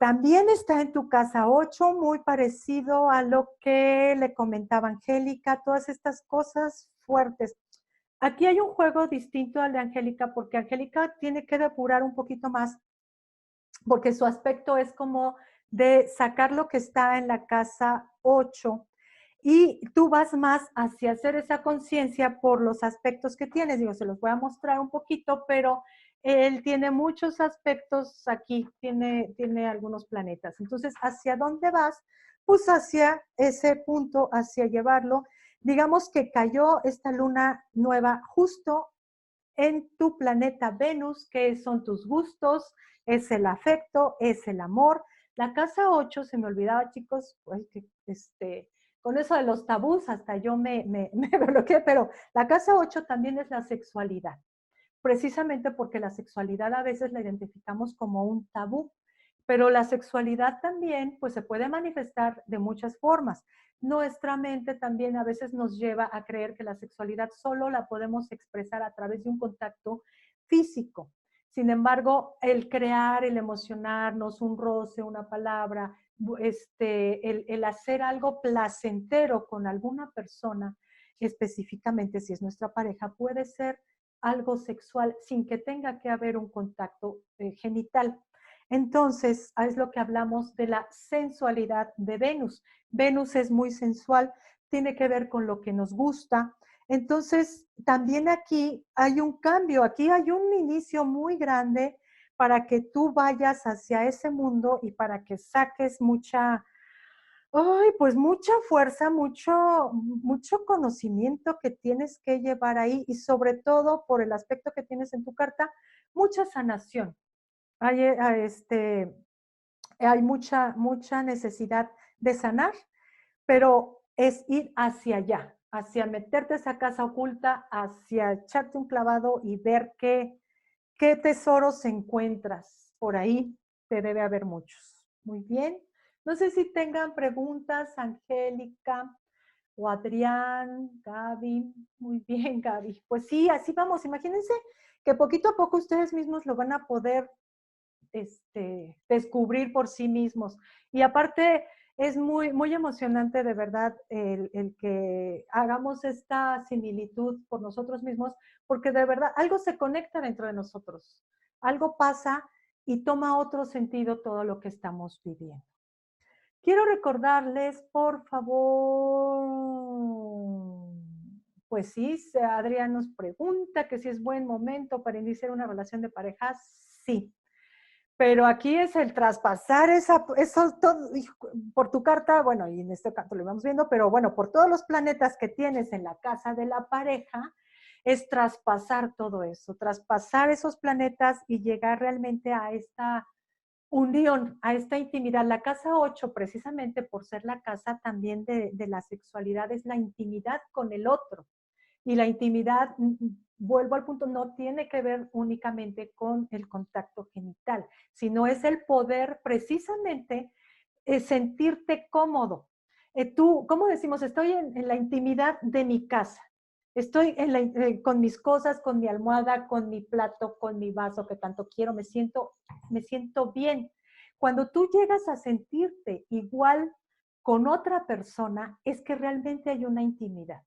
S1: también está en tu casa 8, muy parecido a lo que le comentaba Angélica, todas estas cosas fuertes. Aquí hay un juego distinto al de Angélica, porque Angélica tiene que depurar un poquito más, porque su aspecto es como de sacar lo que está en la casa 8 y tú vas más hacia hacer esa conciencia por los aspectos que tienes. Digo, se los voy a mostrar un poquito, pero él tiene muchos aspectos aquí, tiene algunos planetas. Entonces, ¿hacia dónde vas? Pues hacia ese punto, hacia llevarlo. Digamos que cayó esta luna nueva justo en tu planeta Venus, que son tus gustos, es el afecto, es el amor. La casa 8, se me olvidaba, chicos, pues, con eso de los tabús, hasta yo me bloqueé, pero la casa 8 también es la sexualidad, precisamente porque la sexualidad a veces la identificamos como un tabú, pero la sexualidad también pues se puede manifestar de muchas formas. Nuestra mente también a veces nos lleva a creer que la sexualidad solo la podemos expresar a través de un contacto físico. Sin embargo, el crear, el emocionarnos, un roce, una palabra, el hacer algo placentero con alguna persona, específicamente si es nuestra pareja, puede ser algo sexual sin que tenga que haber un contacto genital. Entonces, es lo que hablamos de la sensualidad de Venus. Venus es muy sensual, tiene que ver con lo que nos gusta. Entonces, también aquí hay un cambio, aquí hay un inicio muy grande para que tú vayas hacia ese mundo y para que saques pues mucha fuerza, mucho conocimiento que tienes que llevar ahí y sobre todo por el aspecto que tienes en tu carta, mucha sanación. Hay mucha necesidad de sanar, pero es ir hacia allá, hacia meterte a esa casa oculta, hacia echarte un clavado y ver qué tesoros encuentras por ahí. Te debe haber muchos. Muy bien. No sé si tengan preguntas, Angélica o Adrián, Gaby. Muy bien, Gaby. Pues sí, así vamos. Imagínense que poquito a poco ustedes mismos lo van a poder descubrir por sí mismos. Y aparte, es muy emocionante de verdad el que hagamos esta similitud por nosotros mismos, porque de verdad algo se conecta dentro de nosotros, algo pasa y toma otro sentido todo lo que estamos viviendo. Quiero recordarles, por favor, pues sí, Adrián nos pregunta que si es buen momento para iniciar una relación de pareja. Sí, pero aquí es el traspasar eso todo, por tu carta, bueno, y en este caso lo vamos viendo, pero bueno, por todos los planetas que tienes en la casa de la pareja, es traspasar todo eso, traspasar esos planetas y llegar realmente a esta unión, a esta intimidad. La casa 8, precisamente por ser la casa también de la sexualidad, es la intimidad con el otro. Y la intimidad, vuelvo al punto, no tiene que ver únicamente con el contacto genital, sino es el poder precisamente sentirte cómodo. Tú, ¿cómo decimos? Estoy en la intimidad de mi casa. Estoy con mis cosas, con mi almohada, con mi plato, con mi vaso que tanto quiero, me siento bien. Cuando tú llegas a sentirte igual con otra persona, es que realmente hay una intimidad.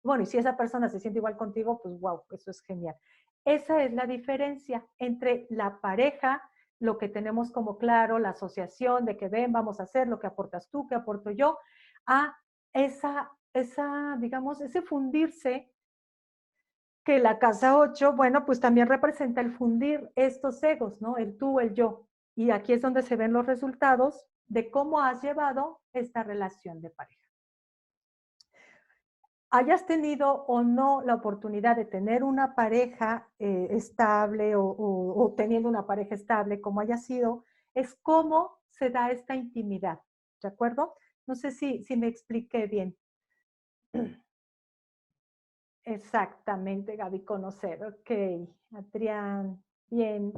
S1: Bueno, y si esa persona se siente igual contigo, pues wow, eso es genial. Esa es la diferencia entre la pareja, lo que tenemos como claro, la asociación de que ven, vamos a hacer lo que aportas tú, que aporto yo, a digamos, ese fundirse que la casa 8, bueno, pues también representa el fundir estos egos, ¿no? El tú, el yo. Y aquí es donde se ven los resultados de cómo has llevado esta relación de pareja. Hayas tenido o no la oportunidad de tener una pareja estable o teniendo una pareja estable, como haya sido, es cómo se da esta intimidad, ¿de acuerdo? No sé si me expliqué bien. Exactamente, Gaby, conocer. Ok, Adrián, bien.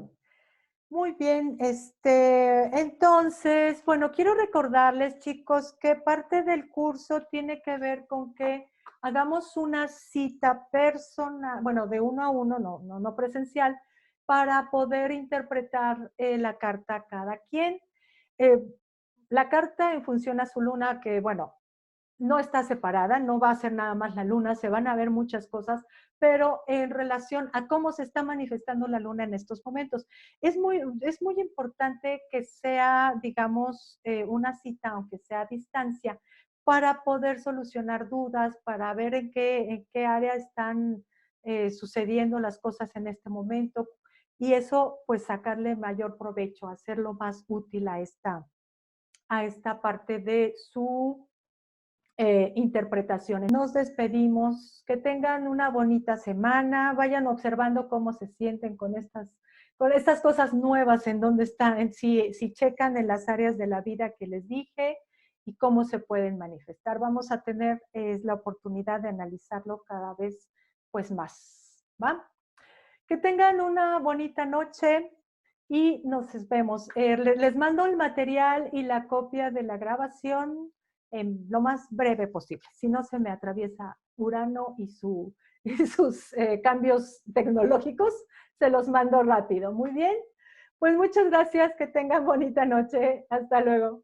S1: Muy bien, entonces, bueno, quiero recordarles, chicos, que parte del curso tiene que ver con que hagamos una cita personal, bueno, de uno a uno, no presencial, para poder interpretar la carta a cada quien. Eh, la carta en función a su luna, que bueno, no está separada, no va a ser nada más la luna, se van a ver muchas cosas, pero en relación a cómo se está manifestando la luna en estos momentos. Es muy importante que sea, digamos, una cita, aunque sea a distancia, para poder solucionar dudas, para ver en qué área están sucediendo las cosas en este momento, y eso pues sacarle mayor provecho, hacerlo más útil a esta parte de su interpretaciones. Nos despedimos, que tengan una bonita semana, vayan observando cómo se sienten con estas cosas nuevas en donde están, si checan en las áreas de la vida que les dije y cómo se pueden manifestar. Vamos a tener la oportunidad de analizarlo cada vez pues más, ¿va? Que tengan una bonita noche y nos vemos. Les mando el material y la copia de la grabación en lo más breve posible. Si no, se me atraviesa Urano y sus cambios tecnológicos. Se los mando rápido. Muy bien. Pues muchas gracias. Que tengan bonita noche. Hasta luego.